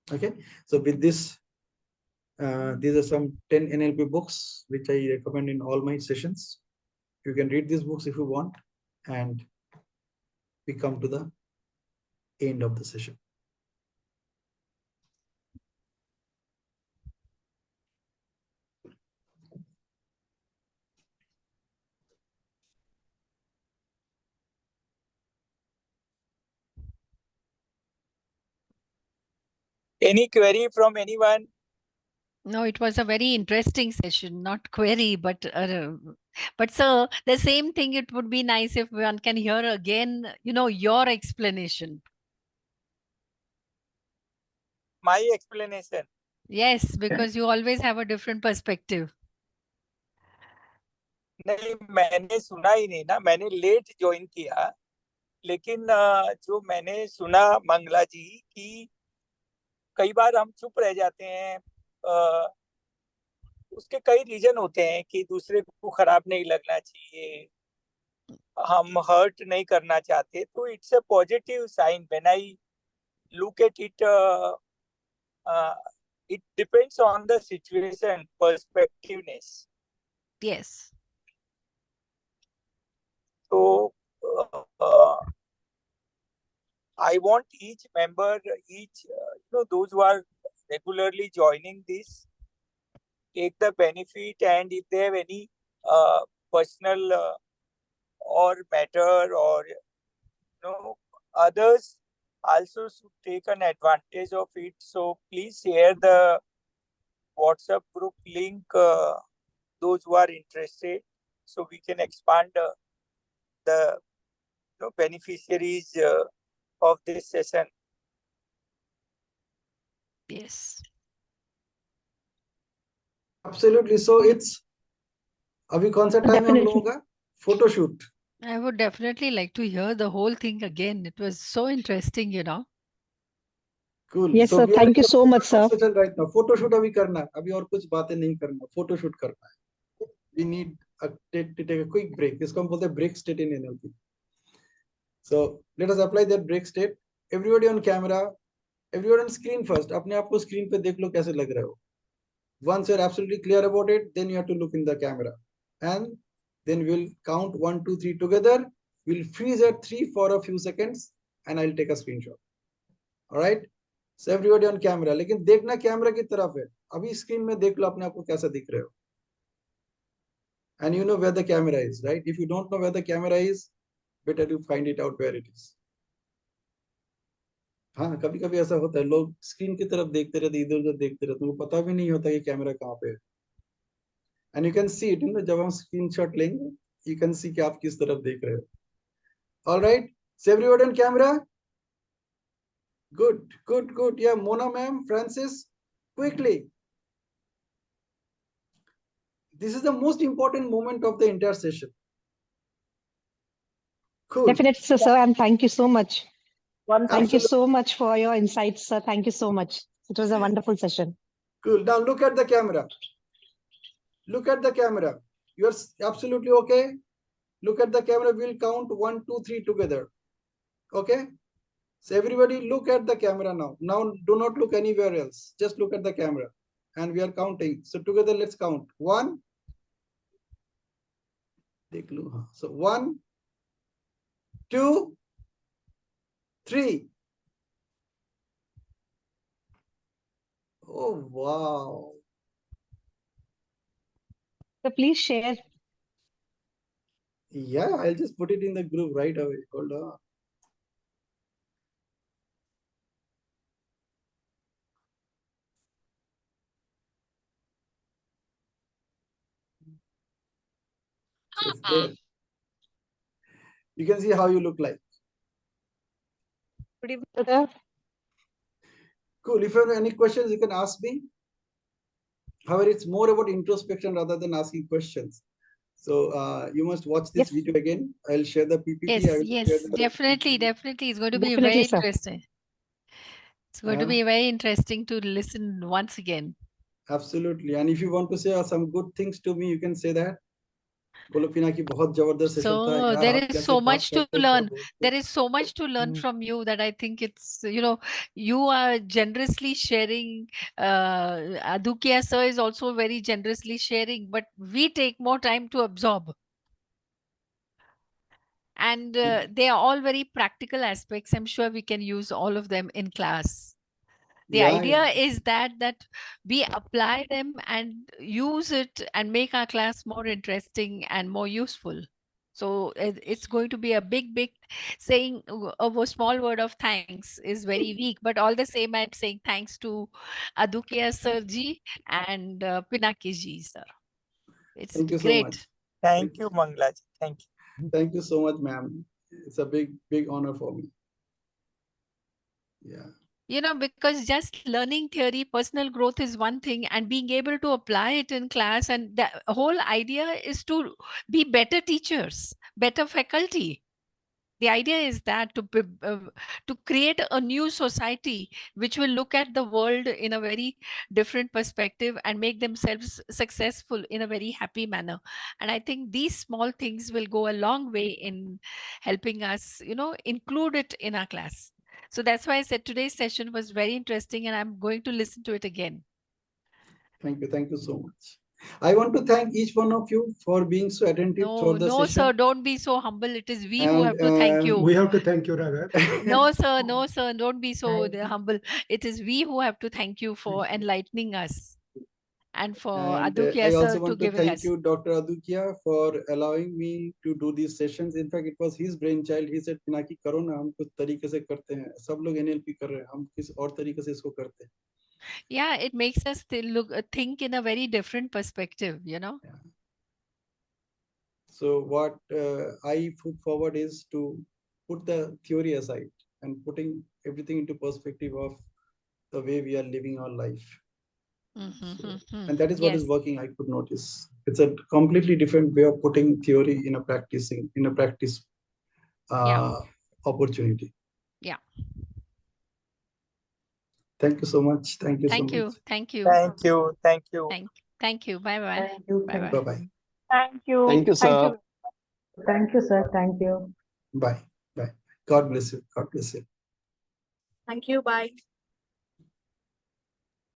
[SPEAKER 1] Okay, so with this, these are some 10 NLP books which I recommend in all my sessions. You can read these books if you want, and we come to the end of the session.
[SPEAKER 16] Any query from anyone?
[SPEAKER 13] No, it was a very interesting session, not query, but so the same thing, it would be nice if one can hear again, your explanation.
[SPEAKER 16] My explanation.
[SPEAKER 13] Yes, because you always have a different perspective.
[SPEAKER 16] नहीं, मैंने सुना ही नहीं ना, मैंने late join किया, लेकिन जो मैंने सुना मंगला जी की कई बार हम चुप रह जाते हैं, उसके कई रीजन होते हैं कि दूसरे को खराब नहीं लगना चाहिए, हम हर्ट नहीं करना चाहते, तो it's a positive sign when I look at it. It depends on the situation, perspectiveness.
[SPEAKER 13] Yes.
[SPEAKER 16] So I want each member, those who are regularly joining this, take the benefit, and if they have any personal or matter, or others also should take an advantage of it. So please share the WhatsApp group link, those who are interested, so we can expand the beneficiaries of this session.
[SPEAKER 13] Yes.
[SPEAKER 1] Absolutely. So it's अभी कौन सा time है हम लोगों का? Photo shoot.
[SPEAKER 13] I would definitely like to hear the whole thing again. It was so interesting, you know.
[SPEAKER 1] Cool.
[SPEAKER 12] Yes,
[SPEAKER 1] So
[SPEAKER 12] sir.
[SPEAKER 1] we are
[SPEAKER 12] Thank
[SPEAKER 1] in
[SPEAKER 12] you
[SPEAKER 1] the
[SPEAKER 12] so much,
[SPEAKER 1] photo
[SPEAKER 12] sir.
[SPEAKER 1] session right now. Photo shoot अभी करना है. अभी और कुछ बातें नहीं करना. Photo shoot करना है. We need to take a quick break. इसको हम बोलते हैं break state in NLP. So let us apply that break state. Everybody on camera, everyone on screen first. अपने आप को screen पे देख लो कैसे लग रहे हो. Once you're absolutely clear about it, then you have to look in the camera, and then we'll count 1, 2, 3 together. We'll freeze at 3 for a few seconds, and I'll take a screenshot. All right. So everybody on camera. लेकिन देखना camera की तरफ है. अभी screen में देख लो अपने आप को कैसा दिख रहे हो. And you know where the camera is, right? If you don't know where the camera is, better to find it out where it is. हाँ, कभी कभी ऐसा होता है, लोग स्क्रीन की तरफ देखते रहते, इधर उधर देखते रहते, उनको पता भी नहीं होता कि कैमरा कहाँ पे है. And you can see it, जब हम स्क्रीनशॉट लेंगे, you can see कि आप किस तरफ देख रहे हो. All right, so everybody on camera. Good, good, good. Yeah, Mona ma'am, Francis, quickly. This is the most important moment of the entire session. Cool.
[SPEAKER 12] Definitely, sir, and thank you so much. Thank you
[SPEAKER 1] Absolutely.
[SPEAKER 12] so much for your insights, sir. Thank you so much. It was a wonderful session.
[SPEAKER 1] Cool. Now look at the camera. Look at the camera. You're absolutely okay. Look at the camera. We'll count 1, 2, 3 together. Okay. So everybody look at the camera now. Now do not look anywhere else. Just look at the camera. And we are counting. So together let's count. 1. So 1, 2, 3. Oh, wow.
[SPEAKER 12] So please share.
[SPEAKER 1] Yeah, I'll just put it in the group right away. Hold on. It's there. You can see how you look like.
[SPEAKER 12] Good evening, sir.
[SPEAKER 1] Cool. If you have any questions, you can ask me. However, it's more about introspection rather than asking questions. So you must watch this video again. I'll share the PPT.
[SPEAKER 13] Yes, yes, definitely, definitely. It's going to be
[SPEAKER 12] Definitely,
[SPEAKER 13] very
[SPEAKER 12] sir.
[SPEAKER 13] interesting. It's going to be very interesting to listen once again.
[SPEAKER 1] Absolutely. And if you want to say some good things to me, you can say that. बोलो पिनाकी बहुत जबरदस्त session था
[SPEAKER 13] So
[SPEAKER 1] यार,
[SPEAKER 13] there
[SPEAKER 1] आप
[SPEAKER 13] is
[SPEAKER 1] कैसे
[SPEAKER 13] so
[SPEAKER 1] बात
[SPEAKER 13] much to
[SPEAKER 1] करते हो, क्या
[SPEAKER 13] learn.
[SPEAKER 1] बोलते हो.
[SPEAKER 13] There is so much to learn from you that I think it's, you know, you are generously sharing. Adukia sir is also very generously sharing, but we take more time to absorb. And they are all very practical aspects. I'm sure we can use all of them in class. The idea is that we apply them and use it and make our class more interesting and more useful. So it's going to be a big saying a small word of thanks is very weak, but all the same, I'm saying thanks to Adukia sir ji and Pinaki ji sir. It's
[SPEAKER 1] Thank you
[SPEAKER 13] great.
[SPEAKER 1] so much.
[SPEAKER 16] Thank you, Mangla ji. Thank you.
[SPEAKER 1] Thank you so much, ma'am. It's a big honor for me. Yeah.
[SPEAKER 13] You know, because just learning theory, personal growth is one thing, and being able to apply it in class. And the whole idea is to be better teachers, better faculty. The idea is that to create a new society which will look at the world in a very different perspective and make themselves successful in a very happy manner. And I think these small things will go a long way in helping us, you know, include it in our class. So that's why I said today's session was very interesting, and I'm going to listen to it again.
[SPEAKER 1] Thank you so much. I want to thank each one of you for being so attentive throughout the
[SPEAKER 13] No,
[SPEAKER 1] session.
[SPEAKER 13] sir, don't be so humble. It is we who have to thank you.
[SPEAKER 11] We have to thank you, rather.
[SPEAKER 13] No, sir, don't be so humble. It is we who have to thank you for enlightening us, and for Adukia
[SPEAKER 1] I
[SPEAKER 13] sir
[SPEAKER 1] also
[SPEAKER 13] to
[SPEAKER 1] want to
[SPEAKER 13] giving
[SPEAKER 1] thank
[SPEAKER 13] us.
[SPEAKER 1] you, Dr. Adukia, for allowing me to do these sessions. In fact, it was his brainchild. He said, "Pinaki, करो ना, हम कुछ तरीके से करते हैं. सब लोग NLP कर रहे हैं, हम किस और तरीके से इसको करते हैं."
[SPEAKER 13] Yeah, it makes us think in a very different perspective, you know.
[SPEAKER 1] Yeah. So what I put forward is to put the theory aside and putting everything into perspective of the way we are living our life. And that is what is working. I could notice it's a completely different way of putting theory in a practice opportunity.
[SPEAKER 13] Yeah.
[SPEAKER 1] Thank you so much. Thank you so much.
[SPEAKER 13] Thank you.
[SPEAKER 16] Thank you. Thank you.
[SPEAKER 13] Thank you. Bye bye.
[SPEAKER 7] Thank you.
[SPEAKER 1] Bye bye.
[SPEAKER 7] Thank you.
[SPEAKER 15] Thank you, sir.
[SPEAKER 9] Thank you, sir. Thank you.
[SPEAKER 1] Bye. Bye. God bless you. God bless you.
[SPEAKER 14] Thank you. Bye.